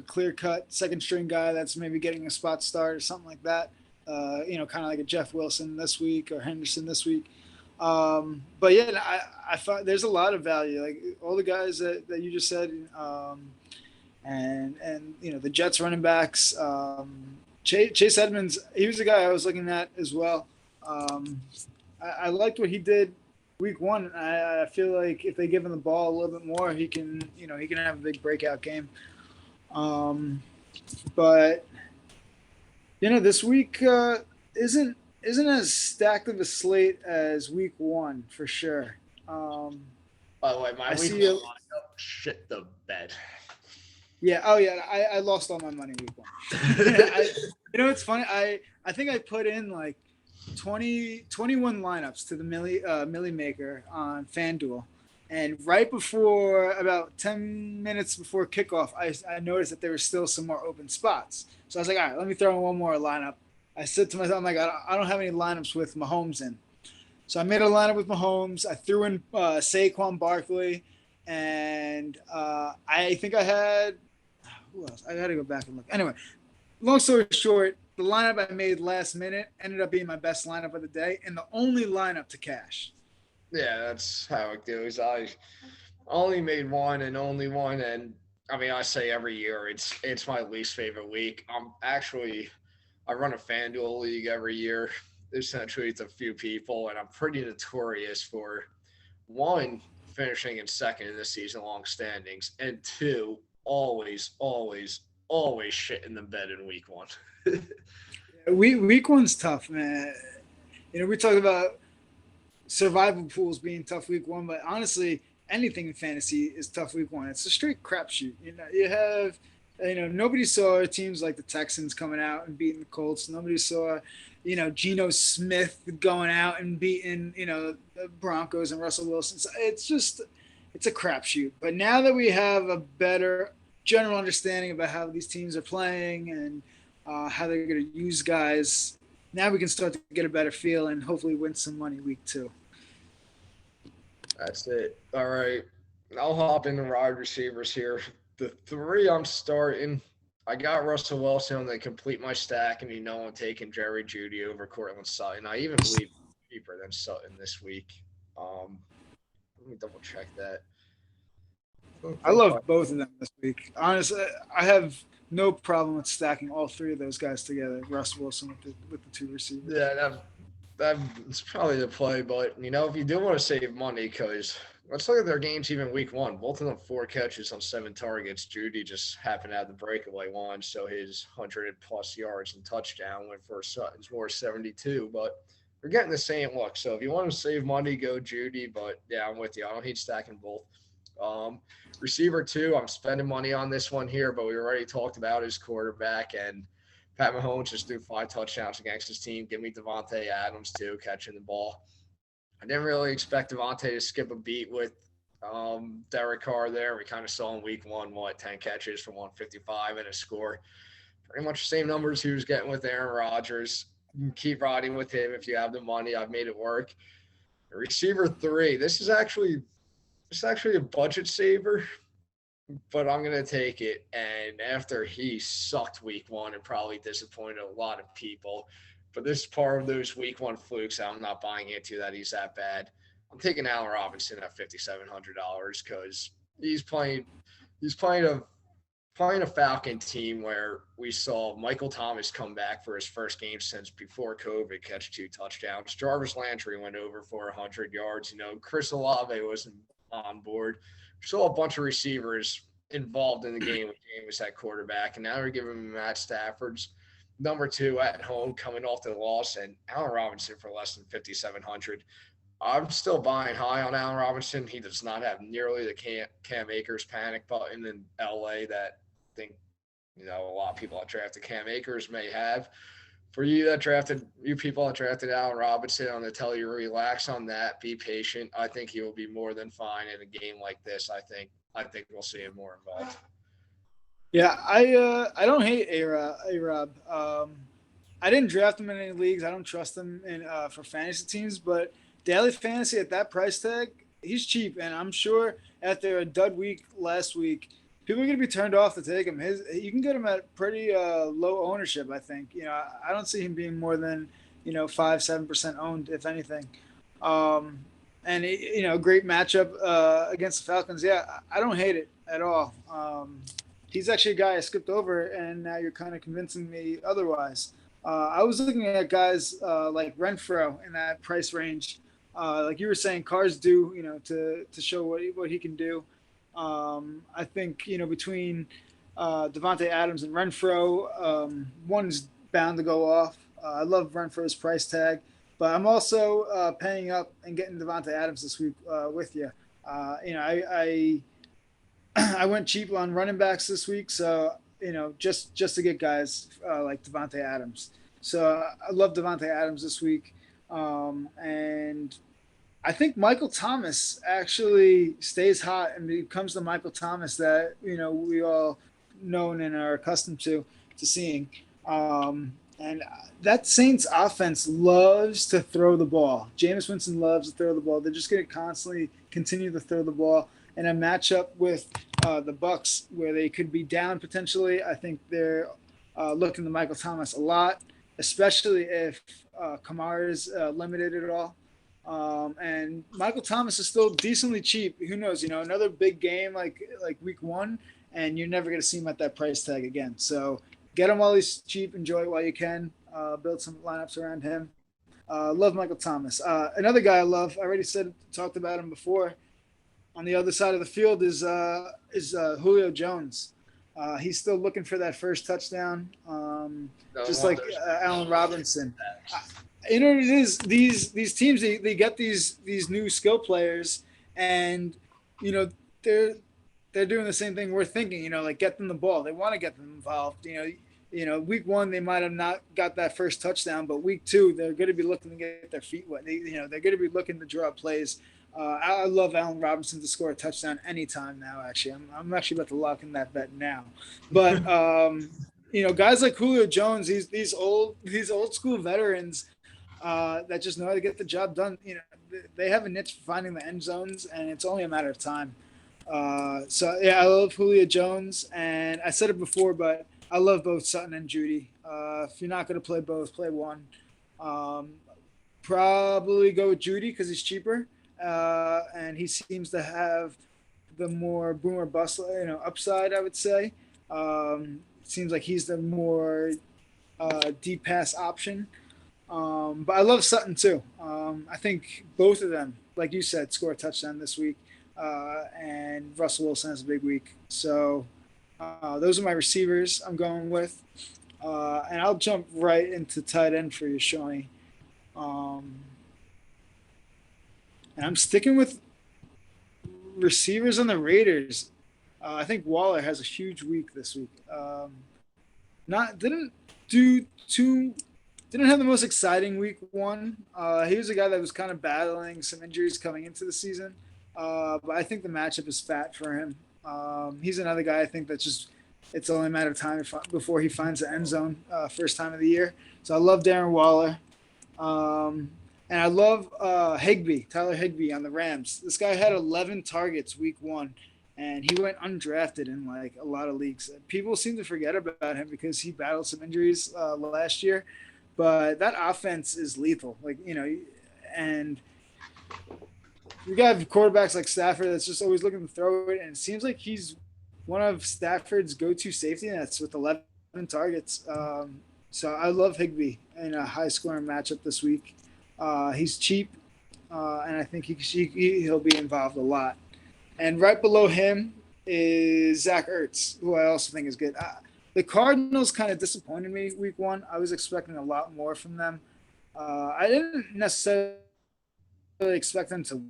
clear cut second string guy that's maybe getting a spot start or something like that. Kind of like a Jeff Wilson this week or Henderson this week. But yeah, I thought there's a lot of value. Like all the guys that you just said, and the Jets running backs. Chase Edmonds, he was the guy I was looking at as well. I liked what he did week one. I feel like if they give him the ball a little bit more, he can have a big breakout game. But this week isn't as stacked of a slate as week one for sure. By the way, my week one lineup shit the bed. Yeah. Oh, yeah. I lost all my money week one. It's funny. I think I put in like 21 lineups to the Millie Maker on FanDuel. And right before, about 10 minutes before kickoff, I noticed that there were still some more open spots. So I was like, all right, let me throw in one more lineup. I said to myself, I'm like, I don't have any lineups with Mahomes in. So I made a lineup with Mahomes. I threw in Saquon Barkley. And I think I had who else? I got to go back and look. Anyway, long story short, the lineup I made last minute ended up being my best lineup of the day and the only lineup to cash. Yeah, that's how it goes. I only made one and only one, and I mean I say every year it's my least favorite week. I run a FanDuel league every year. Essentially, it's a few people, and I'm pretty notorious for one finishing in second in the season long standings, and two always shit in the bed in week one. Week one's tough, man. We talked about survival pools being tough week one, but honestly, anything in fantasy is tough week one. It's a straight crapshoot. You have, nobody saw teams like the Texans coming out and beating the Colts. Nobody saw, Geno Smith going out and beating, the Broncos and Russell Wilson. So it's a crapshoot. But now that we have a better general understanding about how these teams are playing and how they're going to use guys, now we can start to get a better feel and hopefully win some money week two. That's it. All right. I'll hop into wide receivers here. The three I'm starting, I got Russell Wilson to complete my stack, and I'm taking Jerry Judy over Cortland Sutton. I even believe cheaper than Sutton this week. Let me double check that. I love both of them this week. Honestly, I have no problem with stacking all three of those guys together. Russ Wilson with the two receivers. Yeah, that's probably the play. But if you do want to save money, because let's look at their games even week one. Both of them 4 catches on 7 targets. Judy just happened to have the breakaway one, so his 100+ yards and touchdown went for Sutton's more 72. But you're getting the same look. So if you want to save money, go Judy. But yeah, I'm with you. I don't hate stacking both. Receiver 2, I'm spending money on this one here, but we already talked about his quarterback, and Pat Mahomes just threw 5 touchdowns against his team. Give me Devontae Adams too, catching the ball. I didn't really expect Devontae to skip a beat with Derek Carr there. We kind of saw in week one, 10 catches for 155 and a score. Pretty much the same numbers he was getting with Aaron Rodgers. You can keep riding with him if you have the money. I've made it work. Receiver 3, this is actually a budget saver, but I'm going to take it. And after he sucked week one and probably disappointed a lot of people, but this is part of those week one flukes I'm not buying into that he's that bad. I'm taking Allen Robinson at $5,700 because he's playing a Falcon team where we saw Michael Thomas come back for his first game since before COVID, catch 2 touchdowns. Jarvis Landry went over for 100 yards. Chris Olave wasn't on board. We saw a bunch of receivers involved in the game with Jameis at quarterback, and now we're giving him Matt Stafford's number 2 at home coming off the loss, and Allen Robinson for less than $5,700. I'm still buying high on Allen Robinson. He does not have nearly the Cam Akers panic button in LA that I think a lot of people that drafted Cam Akers may have. For you people that drafted Allen Robinson, I'm going to tell you, relax on that. Be patient. I think he will be more than fine in a game like this. I think we'll see him more involved. Yeah, I don't hate A-Rob. I didn't draft him in any leagues. I don't trust him in for fantasy teams, but daily fantasy at that price tag, he's cheap, and I'm sure after a dud week last week, people are going to be turned off to take him. You can get him at pretty low ownership. I think I don't see him being more than 5-7% owned, if anything. Um, and great matchup against the Falcons. Yeah, I don't hate it at all. He's actually a guy I skipped over, and now you're kind of convincing me otherwise. I was looking at guys like Renfro in that price range. Like you were saying, cars do, to show what he can do. I think, between Devontae Adams and Renfro, one's bound to go off. I love Renfro's price tag, but I'm also paying up and getting Devontae Adams this week with you. I I went cheap on running backs this week, so just to get guys like Devontae Adams. So I love Devontae Adams this week, and I think Michael Thomas actually stays hot and becomes the Michael Thomas that we all know and are accustomed to seeing. And that Saints offense loves to throw the ball. Jameis Winston loves to throw the ball. They're just going to constantly continue to throw the ball. And a matchup with the Bucks where they could be down potentially, I think they're looking to Michael Thomas a lot, especially if Kamara's limited at all. And Michael Thomas is still decently cheap. Who knows? Another big game like week 1, and you're never going to see him at that price tag again. So get him while he's cheap. Enjoy it while you can. Build some lineups around him. Love Michael Thomas. Another guy I love. I already talked about him before. On the other side of the field is Julio Jones. He's still looking for that first touchdown, just like Allen Robinson. It is these teams they get these new skill players, and they're doing the same thing we're thinking. Like get them the ball. They want to get them involved. Week 1 they might have not got that first touchdown, but week 2 they're going to be looking to get their feet wet. They're going to be looking to draw plays. I love Allen Robinson to score a touchdown anytime now. Actually, I'm actually about to lock in that bet now. But guys like Julio Jones, these old school veterans that just know how to get the job done. They have a niche for finding the end zones, and it's only a matter of time. So yeah, I love Julio Jones, and I said it before, but I love both Sutton and Judy. If you're not going to play both, play one. Probably go with Judy because he's cheaper. And he seems to have the more boomer bust, upside, I would say. Seems like he's the more deep pass option. But I love Sutton too. I think both of them, like you said, score a touchdown this week. And Russell Wilson has a big week. So those are my receivers I'm going with. And I'll jump right into tight end for you, Shawnee. And I'm sticking with receivers on the Raiders. I think Waller has a huge week this week. Didn't have the most exciting week 1. He was a guy that was kind of battling some injuries coming into the season. But I think the matchup is fat for him. He's another guy I think that's it's only a matter of time before he finds the end zone first time of the year. So I love Darren Waller. And I love Tyler Higbee on the Rams. This guy had 11 targets week 1, and he went undrafted in like a lot of leagues. People seem to forget about him because he battled some injuries last year, but that offense is lethal. And you got quarterbacks like Stafford that's just always looking to throw it, and it seems like he's one of Stafford's go-to safety nets with 11 targets. So I love Higbee in a high-scoring matchup this week. He's cheap, and I think he'll be involved a lot. And right below him is Zach Ertz, who I also think is good. The Cardinals kind of disappointed me week 1. I was expecting a lot more from them. I didn't necessarily expect them to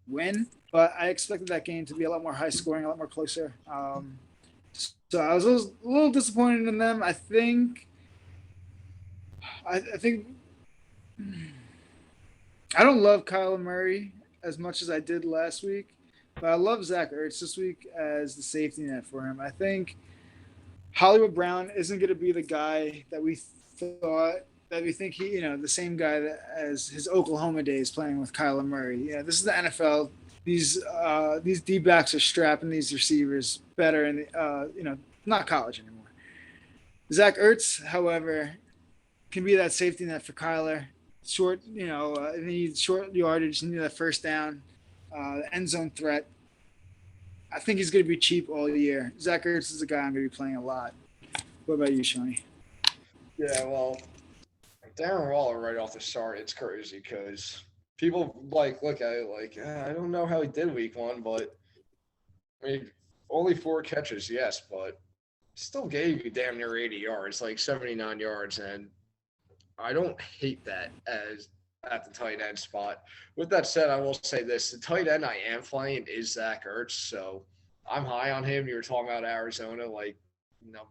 win, but I expected that game to be a lot more high-scoring, a lot more closer. So I was a little disappointed in them. I think I think I don't love Kyler Murray as much as I did last week, but I love Zach Ertz this week as the safety net for him. I think Hollywood Brown isn't going to be the guy that we thought that we think he, the same guy that, as his Oklahoma days playing with Kyler Murray. Yeah, this is the NFL. These D backs are strapping these receivers better, and not college anymore. Zach Ertz, however, can be that safety net for Kyler. Short, needs short yardage, need that first down, end zone threat. I think he's going to be cheap all year. Zach Ertz is a guy I'm going to be playing a lot. What about you, Shawnee? Yeah, well, Darren Waller right off the start, it's crazy because people look at it I don't know how he did week one, but I mean, only 4 catches, yes, but still gave you damn near 80 yards, like 79 yards, and I don't hate that as at the tight end spot. With that said, I will say this: the tight end I am playing is Zach Ertz, so I'm high on him. You were talking about Arizona,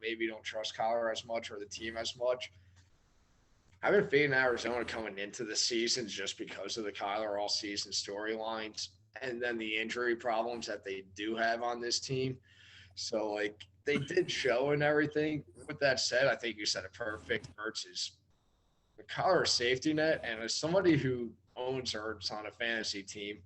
maybe don't trust Kyler as much or the team as much. I've been fading Arizona coming into the season just because of the Kyler all season storylines and then the injury problems that they do have on this team. So they did show and everything. With that said, I think you said it perfect. Ertz is the Kyler safety net, and as somebody who owns Ertz on a fantasy team,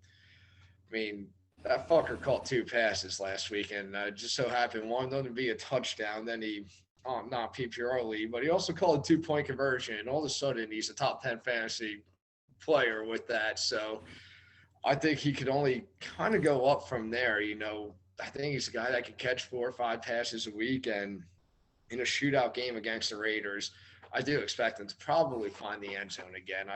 I mean, that fucker caught 2 passes last week, and just so happened one of them to be a touchdown. Then he, not PPR lead, but he also called a 2-point conversion, and all of a sudden he's a top 10 fantasy player with that. So I think he could only kind of go up from there. I think he's a guy that can catch 4 or 5 passes a week, and in a shootout game against the Raiders, I do expect him to probably find the end zone again.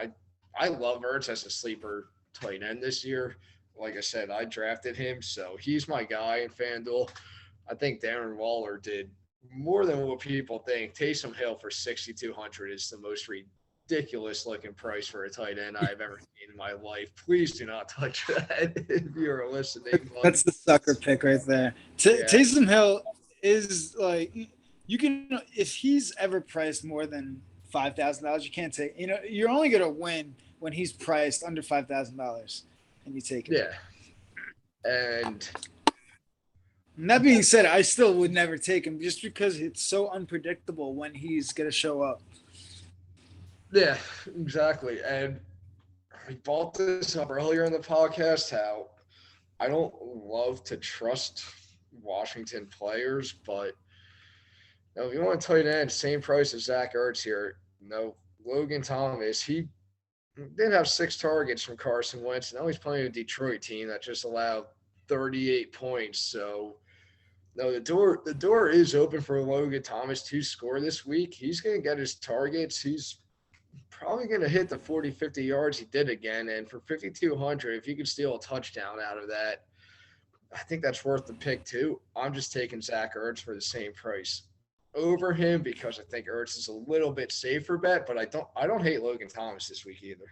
I love Ertz as a sleeper tight end this year. Like I said, I drafted him, so he's my guy in FanDuel. I think Darren Waller did more than what people think. Taysom Hill for 6,200 is the most ridiculous looking price for a tight end I've ever seen in my life. Please do not touch that if you're listening. That's the sucker pick right there. Taysom Hill is you can, if he's ever priced more than $5,000, you can't take. You're only gonna win when he's priced under $5,000, and you take it. Yeah, and that being said, I still would never take him just because it's so unpredictable when he's gonna show up. Yeah, exactly. And we brought this up earlier in the podcast how I don't love to trust Washington players, but if you want a tight end, same price as Zach Ertz here. Logan Thomas, he did have 6 targets from Carson Wentz. Now he's playing a Detroit team that just allowed 38 points. So, no, the door is open for Logan Thomas to score this week. He's going to get his targets. He's probably going to hit the 40, 50 yards he did again. And for 5,200, if you could steal a touchdown out of that, I think that's worth the pick too. I'm just taking Zach Ertz for the same price over him because I think Ertz is a little bit safer bet, but I don't hate Logan Thomas this week either.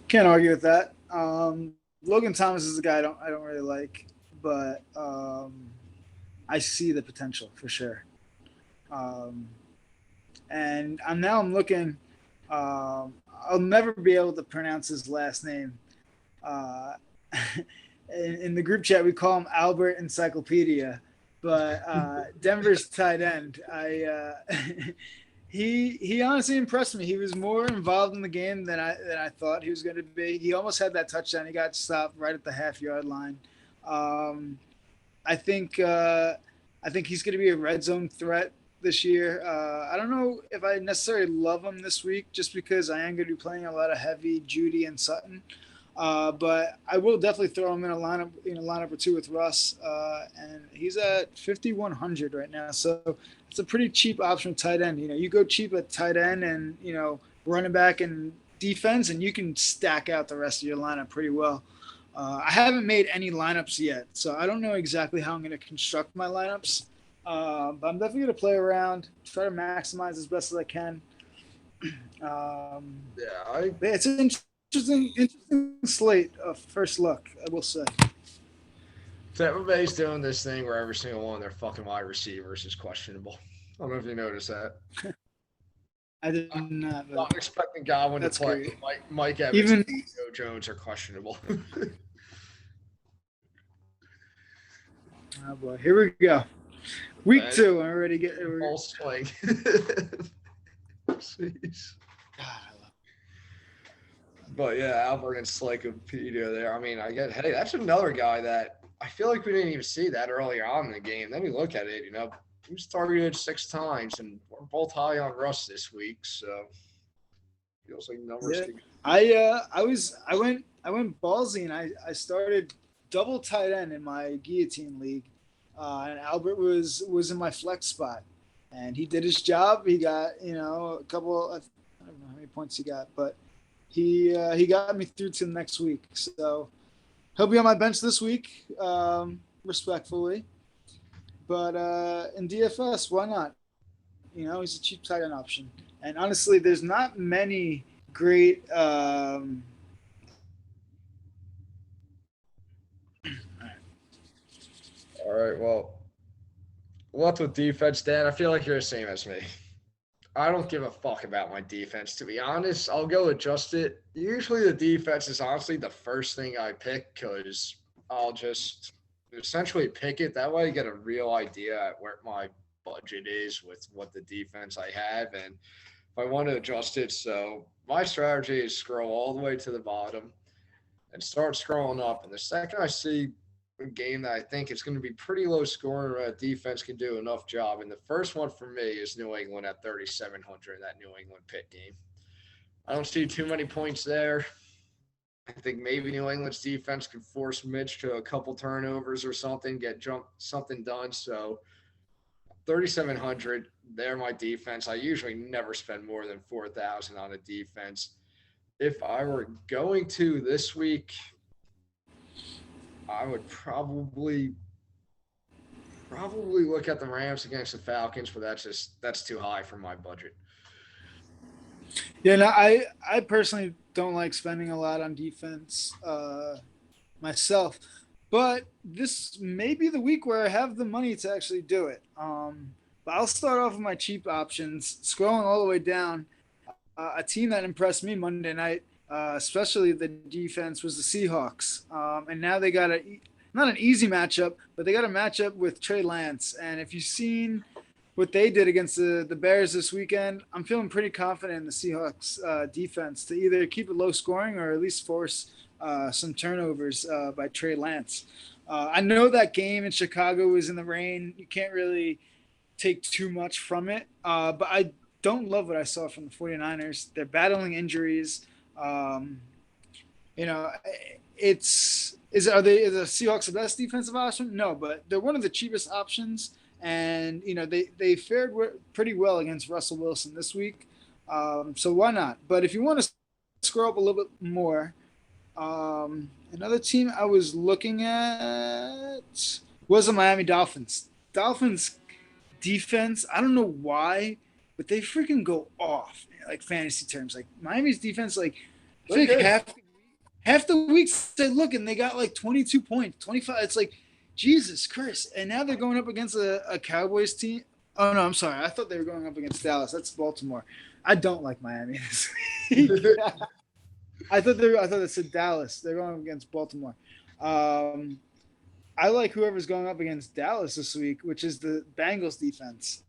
Can't argue with that. Logan Thomas is a guy I don't really like, but I see the potential for sure. And I'm looking. I'll never be able to pronounce his last name. In the group chat, we call him Albert Encyclopedia. But Denver's tight end, he honestly impressed me. He was more involved in the game than I thought he was going to be. He almost had that touchdown. He got stopped right at the half-yard line. I think he's going to be a red zone threat this year. I don't know if I necessarily love him this week just because I am going to be playing a lot of heavy Judy and Sutton. But I will definitely throw him in a lineup or two with Russ, and he's at 5,100 right now. So it's a pretty cheap option tight end. You go cheap at tight end and running back and defense, and you can stack out the rest of your lineup pretty well. I haven't made any lineups yet, so I don't know exactly how I'm going to construct my lineups. But I'm definitely going to play around, try to maximize as best as I can. It's an interesting slate of first look, I will say. So everybody's doing this thing where every single one of their fucking wide receivers is questionable. I don't know if you noticed that. I did not. I'm expecting Godwin to That's play. great. Mike Evans Even and Joe Jones are questionable. oh boy, here we go. Week Man, 2. I'm already getting. Full swing. Jeez. God, I love. But yeah, Albert and Encyclopedia there. I mean, hey, that's another guy that I feel like we didn't even see that earlier on in the game. Then we look at it, he was targeted 6 times, and we're both high on Russ this week, so feels like numbers. Yeah. I went ballsy and I started double tight end in my guillotine league, and Albert was in my flex spot, and he did his job. He got a couple. I don't know how many points he got, but he got me through to the next week. So he'll be on my bench this week, respectfully. But in DFS, why not? He's a cheap tight end option. And honestly, there's not many great. All right, well, what's with defense, Dan? I feel like you're the same as me. I don't give a fuck about my defense, to be honest. I'll go adjust it. Usually the defense is honestly the first thing I pick because I'll just essentially pick it. That way I get a real idea at where my budget is with what the defense I have and if I want to adjust it. So my strategy is scroll all the way to the bottom and start scrolling up. And the second I see a game that I think is going to be pretty low scoring where defense can do enough job. And the first one for me is New England at 3,700, that New England Pitt game. I don't see too many points there. I think maybe New England's defense could force Mitch to a couple turnovers or something, get something done. So 3,700, they're my defense. I usually never spend more than 4,000 on a defense. If I were going to this week, I would probably look at the Rams against the Falcons, but that's too high for my budget. Yeah, no, I personally don't like spending a lot on defense myself, but this may be the week where I have the money to actually do it. But I'll start off with my cheap options, scrolling all the way down. A team that impressed me Monday night, especially the defense, was the Seahawks. And now they got not an easy matchup, but they got a matchup with Trey Lance. And if you've seen what they did against the Bears this weekend, I'm feeling pretty confident in the Seahawks defense to either keep it low scoring or at least force some turnovers by Trey Lance. I know that game in Chicago was in the rain. You can't really take too much from it, but I don't love what I saw from the 49ers. They're battling injuries. Are the Seahawks the best defensive option? No, but they're one of the cheapest options. And, they fared pretty well against Russell Wilson this week. So why not? But if you want to scroll up a little bit more, another team I was looking at was the Miami Dolphins. Dolphins defense, I don't know why, but they freaking go off, like fantasy terms. Like Miami's defense, like I feel like half the weeks they look and they got like 22 points, 25. It's like Jesus Christ. And now they're going up against a Cowboys team. Oh no, I'm sorry. I thought they were going up against Dallas. That's Baltimore. I don't like Miami this week. I thought it said Dallas. They're going up against Baltimore. I like whoever's going up against Dallas this week, which is the Bengals defense.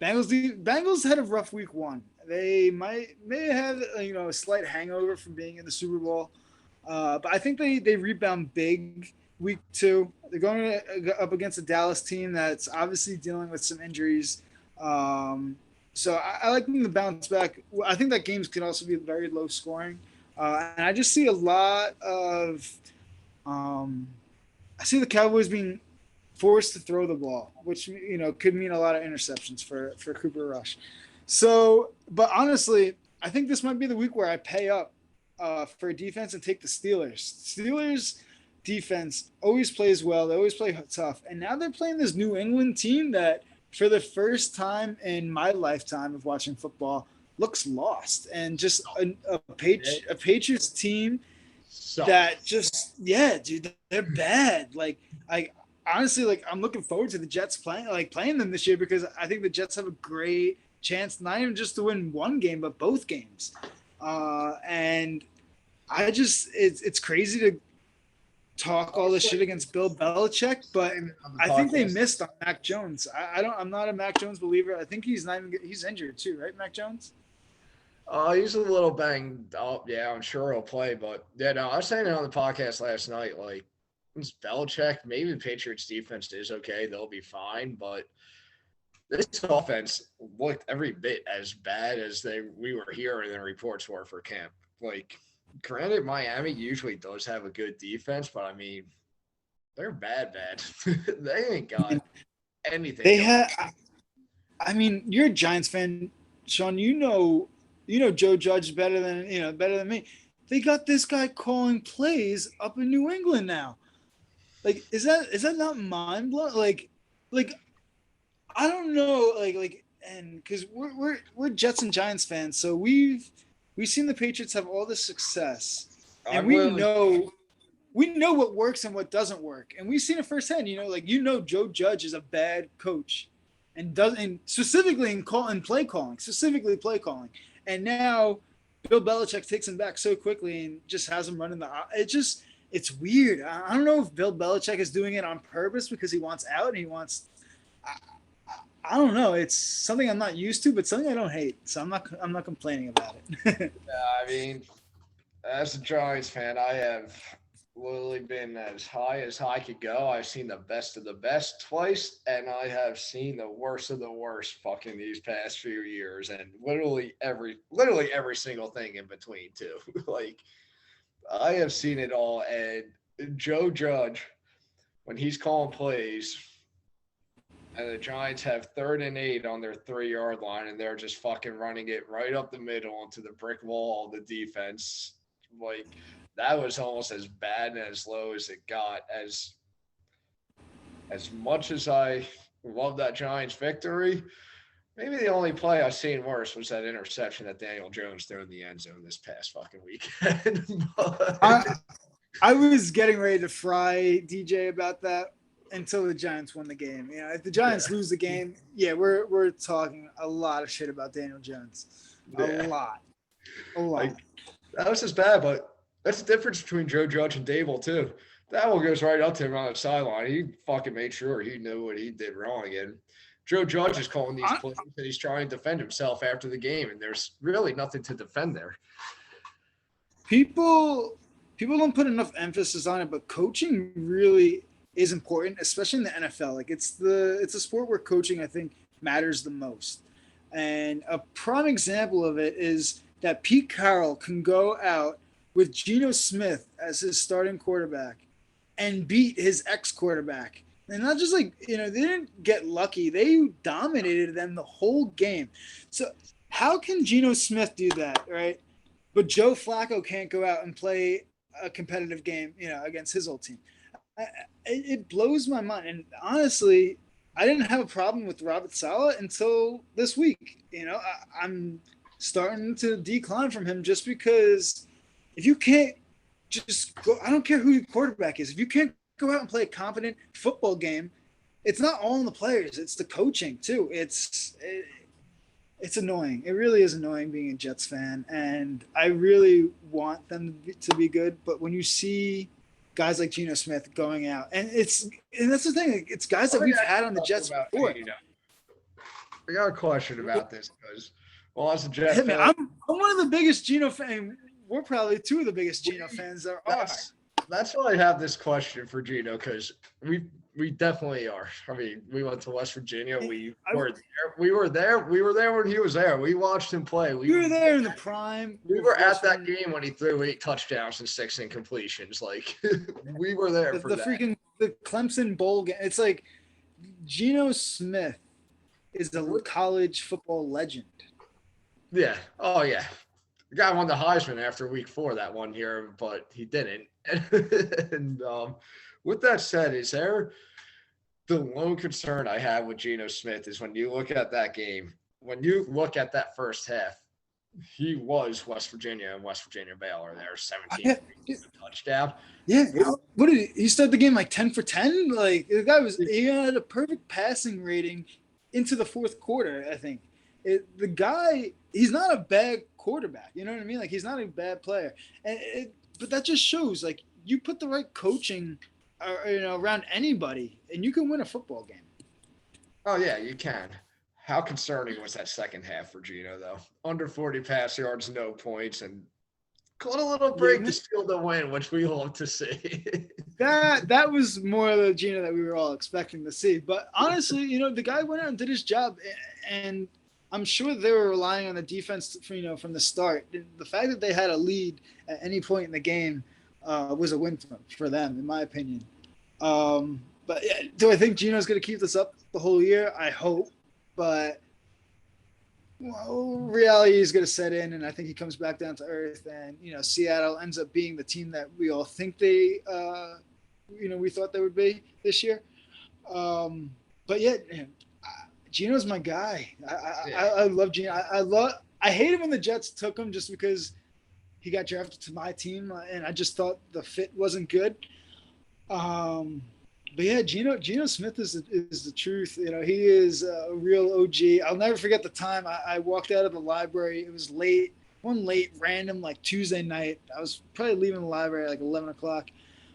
Bengals had a rough week 1. They may have a slight hangover from being in the Super Bowl, but I think they rebound big week 2. They're going up against a Dallas team that's obviously dealing with some injuries. So I like them to bounce back. I think that games can also be very low scoring, and I just see a lot of. I see the Cowboys being forced to throw the ball, which could mean a lot of interceptions for Cooper Rush. So, but honestly, I think this might be the week where I pay up for defense and take the Steelers. Steelers defense always plays well. They always play tough, and now they're playing this New England team that, for the first time in my lifetime of watching football, looks lost, and just a Patriots team that just, yeah, dude, they're bad. Like honestly, like, I'm looking forward to the Jets playing them this year, because I think the Jets have a great chance, not even just to win one game, but both games. And it's crazy to talk all this shit against Bill Belichick, but I think they missed on Mac Jones. I'm not a Mac Jones believer. I think he's injured too, right, Mac Jones? He's a little banged up. Yeah, I'm sure he'll play. But yeah, no, I was saying it on the podcast last night. Like, it's Belichick. Maybe the Patriots defense is okay. They'll be fine. But this offense looked every bit as bad as we were hearing the reports were for camp. Like, granted, Miami usually does have a good defense, but I mean, they're bad. They ain't got anything. They had. I mean, you're a Giants fan, Sean. You know Joe Judge better than me. They got this guy calling plays up in New England now. Like, is that not mind blowing? Like I don't know, and because we're Jets and Giants fans, so we've seen the Patriots have all this success, and we know what works and what doesn't work, and we've seen it firsthand. Joe Judge is a bad coach, and specifically in play calling, and now Bill Belichick takes him back so quickly and just has him running it's weird. I don't know if Bill Belichick is doing it on purpose because he wants out and he wants. I don't know. It's something I'm not used to, but something I don't hate. So I'm not complaining about it. I mean, as a Giants fan, I have literally been as high could go. I've seen the best of the best twice, and I have seen the worst of the worst fucking these past few years, and literally every single thing in between too. Like, I have seen it all, and Joe Judge, when he's calling plays, and the Giants have 3rd and 8 on their 3-yard line, and they're just fucking running it right up the middle into the brick wall of the defense. Like, that was almost as bad and as low as it got. As much as I love that Giants victory, maybe the only play I've seen worse was that interception that Daniel Jones threw in the end zone this past fucking weekend. I was getting ready to fry DJ about that until the Giants won the game. If the Giants lose the game, we're talking a lot of shit about Daniel Jones. A lot. Like, that was just bad, but that's the difference between Joe Judge and Dable too. That one goes right up to him on the sideline. He fucking made sure he knew what he did wrong. And Joe Judge is calling these plays and he's trying to defend himself after the game, and there's really nothing to defend there. People don't put enough emphasis on it, but coaching really is important, especially in the NFL. Like, it's a sport where coaching, I think, matters the most. And a prime example of it is that Pete Carroll can go out with Geno Smith as his starting quarterback and beat his ex-quarterback. And not just they didn't get lucky. They dominated them the whole game. So how can Geno Smith do that, right? But Joe Flacco can't go out and play a competitive game, against his old team. It blows my mind. And honestly, I didn't have a problem with Robert Saleh until this week. I'm starting to decline from him just because if you can't just go, I don't care who your quarterback is. If you can't go out and play a competent football game, it's not all in the players. It's the coaching too. It's annoying. It really is annoying being a Jets fan, and I really want them to be good. But when you see guys like Geno Smith going out, and that's the thing. It's guys that we've had on the Jets before. I got a question about this because, as a Jets fan, I'm one of the biggest Geno fans. We're probably two of the biggest Geno fans there are. That's why I have this question for Geno, because we definitely are. I mean, we went to West Virginia. We were there when he was there. We watched him play. We were there in the prime. We were at that game when he threw 8 touchdowns and 6 incompletions. Like, we were there for that. The Clemson Bowl game. It's like Geno Smith is a college football legend. Yeah. Oh, yeah. The guy won the Heisman after week 4 that one year, but he didn't. And with that said, is there the lone concern I have with Geno Smith is when you look at that game, when you look at that first half, He was West Virginia and West Virginia Baylor there, 17 Yeah, points, a touchdown. yeah. What did he started the game like 10 for 10? Like the guy he had a perfect passing rating into the fourth quarter. I think the guy he's not a bad quarterback. You know what I mean? Like he's not a bad player, but that just shows like you put the right coaching, around anybody, and you can win a football game. Oh yeah, you can. How concerning was that second half for Gino though? Under 40 pass yards, no points, and caught a little break to steal the win, which we love to see. That was more of the Gino that we were all expecting to see. But honestly, the guy went out and did his job, and I'm sure they were relying on the defense, from the start. The fact that they had a lead at any point in the game was a win for them, in my opinion. But yeah, do I think Gino's going to keep this up the whole year? I hope, but reality is going to set in, and I think he comes back down to earth. And Seattle ends up being the team that we all think they, we thought they would be this year. But yeah, Gino's my guy. I love Gino. I hate it when the Jets took him just because he got drafted to my team, and I just thought the fit wasn't good. But yeah, Geno Smith is the truth. He is a real OG. I'll never forget the time I walked out of the library. It was late, one late random like Tuesday night. I was probably leaving the library at like 11 o'clock,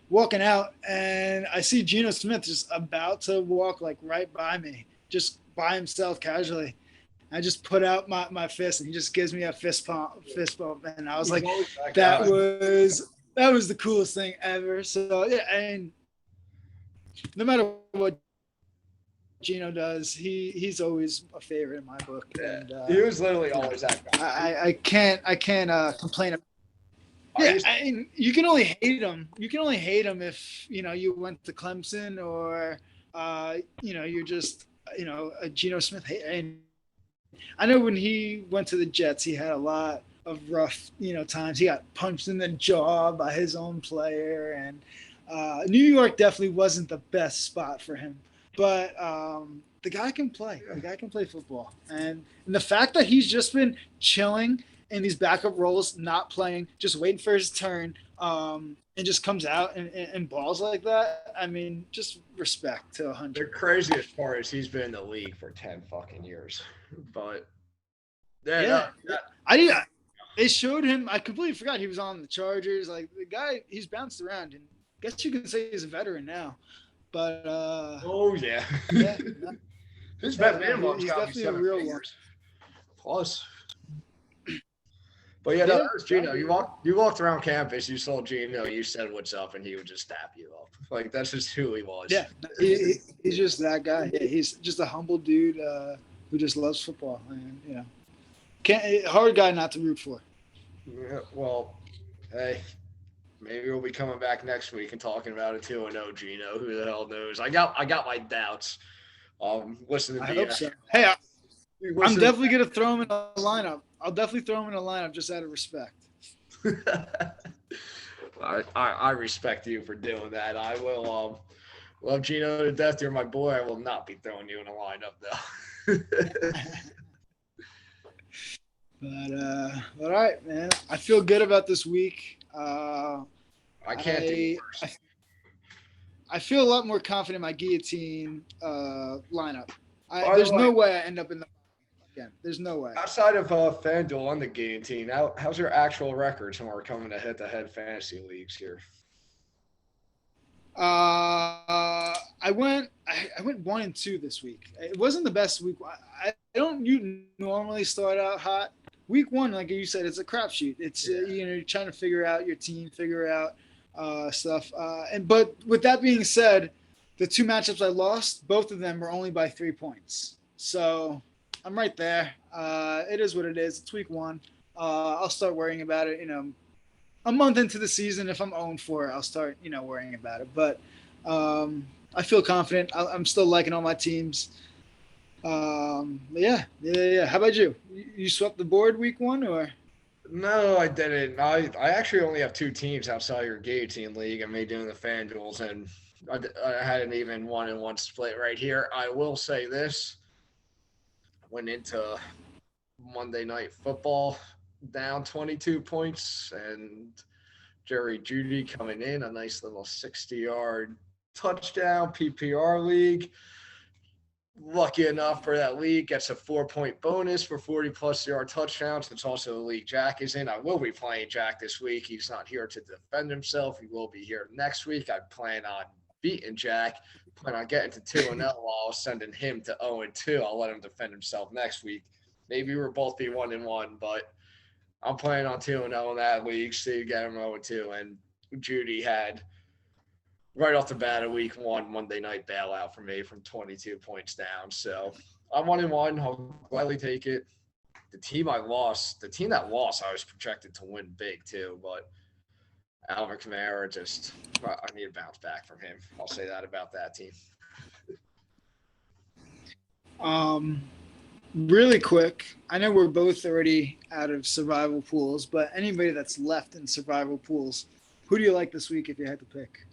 walking out, and I see Geno Smith just about to walk like right by me, just by himself casually. I just put out my fist, and he just gives me a fist bump, and I was like, that was the coolest thing ever. So yeah, and no matter what Gino does, he's always a favorite in my book. Yeah. And, he was literally always that guy. I can't complain. Yeah, you can only hate him. You can only hate him if you went to Clemson or you're just a Geno Smith. And I know when he went to the Jets, he had a lot of rough times. He got punched in the jaw by his own player, and New York definitely wasn't the best spot for him, but the guy can play. The guy can play football, and the fact that he's just been chilling in these backup roles, not playing, just waiting for his turn, and just comes out and balls like that. I mean, just respect to 100. The craziest part is he's been in the league for 10 fucking years, but they showed him. I completely forgot he was on the Chargers. Like the guy, he's bounced around, and I guess you could say he's a veteran now. But yeah, he's definitely a real one. Plus, but that was Gino. You walked around campus, you saw Gino, you said what's up, and he would just tap you up. Like that's just who he was. Yeah, he's just that guy. Yeah, he's just a humble dude who just loves football, and hard guy not to root for. Yeah, well, hey, maybe we'll be coming back next week and talking about it too. And Gino, who the hell knows? I got my doubts. Listen to me. I hope so. Hey, I'm definitely gonna throw him in a lineup. I'll definitely throw him in a lineup just out of respect. I respect you for doing that. I will love Gino to death. You're my boy. I will not be throwing you in a lineup though. But all right, man. I feel good about this week. I can't do worse. I feel a lot more confident in my guillotine lineup. There's no way I end up in the again. There's no way. Outside of FanDuel on the guillotine, how's your actual records when we're coming to head-to-head fantasy leagues here? I went 1-2 this week. It wasn't the best week. I don't normally start out hot. Week 1, like you said, it's a crapshoot. It's you're trying to figure out your team, figure out stuff. But with that being said, the 2 matchups I lost, both of them were only by 3 points. So I'm right there. It is what it is. It's week 1. I'll start worrying about it. A month into the season, if I'm 0-4, I'll start worrying about it. But I feel confident. I'm still liking all my teams. Yeah. How about you? You swept the board week 1 or? No, I didn't. I actually only have 2 teams outside your guillotine league. I'm doing the FanDuels, and I had an even 1-1 split right here. I will say this: went into Monday Night Football. down 22 points, and Jerry Judy coming in, a nice little 60-yard touchdown, PPR league. Lucky enough for that league, gets a 4-point bonus for 40-plus yard touchdowns. It's also the league Jack is in. I will be playing Jack this week. He's not here to defend himself. He will be here next week. I plan on beating Jack. Plan on getting to 2-0 while sending him to 0-2. I'll let him defend himself next week. Maybe we'll both be 1-1, but I'm planning on 2-0 in that league. So you get him 0-2. And Judy had right off the bat of week 1 Monday night bailout for me from 22 points down. So I'm 1-1. I'll gladly take it. The team that lost, I was projected to win big too, but Alvin Kamara I need to bounce back from him. I'll say that about that team. Really quick, I know we're both already out of survival pools, but anybody that's left in survival pools, who do you like this week if you had to pick?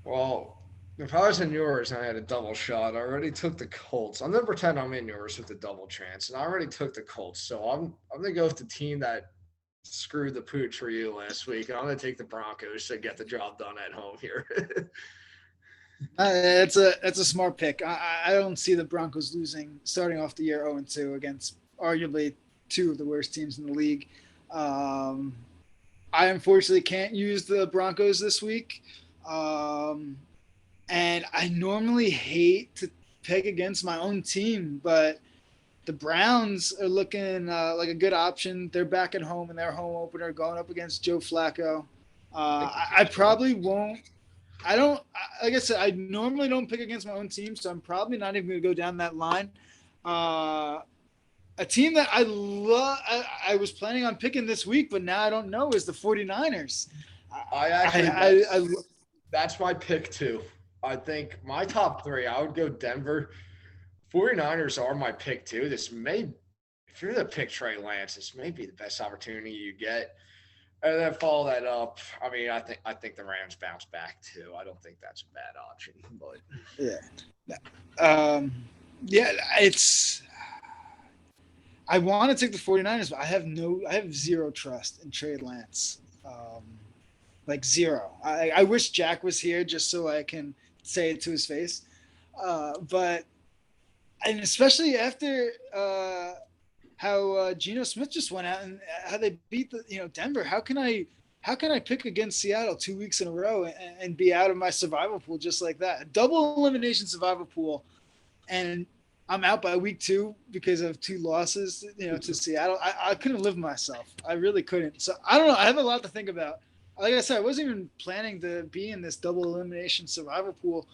Well, if I was in yours and I had a double shot, I already took the Colts. I'm going to pretend I'm in yours with a double chance, and I already took the Colts. So I'm going to go with the team that screwed the pooch for you last week, and I'm going to take the Broncos to get the job done at home here. That's a smart pick. I don't see the Broncos starting off the year 0-2 against arguably two of the worst teams in the league. I unfortunately can't use the Broncos this week. And I normally hate to pick against my own team, but the Browns are looking like a good option. They're back at home in their home opener going up against Joe Flacco. I probably won't. Like I said, I normally don't pick against my own team, so I'm probably not even going to go down that line. A team that I love, I was planning on picking this week, but now I don't know, is the 49ers. That's my pick too. I think my top 3, I would go Denver. 49ers are my pick too. If you're to pick Trey Lance, this may be the best opportunity you get. And then follow that up. I mean, I think the Rams bounce back too. I don't think that's a bad option. But it's. I want to take the 49ers, but I have zero trust in Trey Lance. Like zero. I wish Jack was here just so I can say it to his face. And especially after how Geno Smith just went out and how they beat Denver. How can I pick against Seattle 2 weeks in a row and be out of my survival pool just like that? A double elimination survival pool, and I'm out by week 2 because of 2 losses, to Seattle. I couldn't live myself. I really couldn't. So I don't know. I have a lot to think about. Like I said, I wasn't even planning to be in this double elimination survival pool,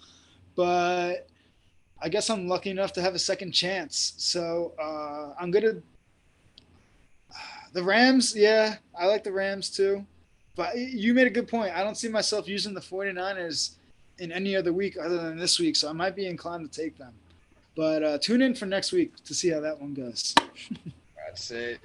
but I guess I'm lucky enough to have a second chance. So I'm going to – the Rams, yeah, I like the Rams too. But you made a good point. I don't see myself using the 49ers in any other week other than this week, so I might be inclined to take them. But tune in for next week to see how that one goes. That's it.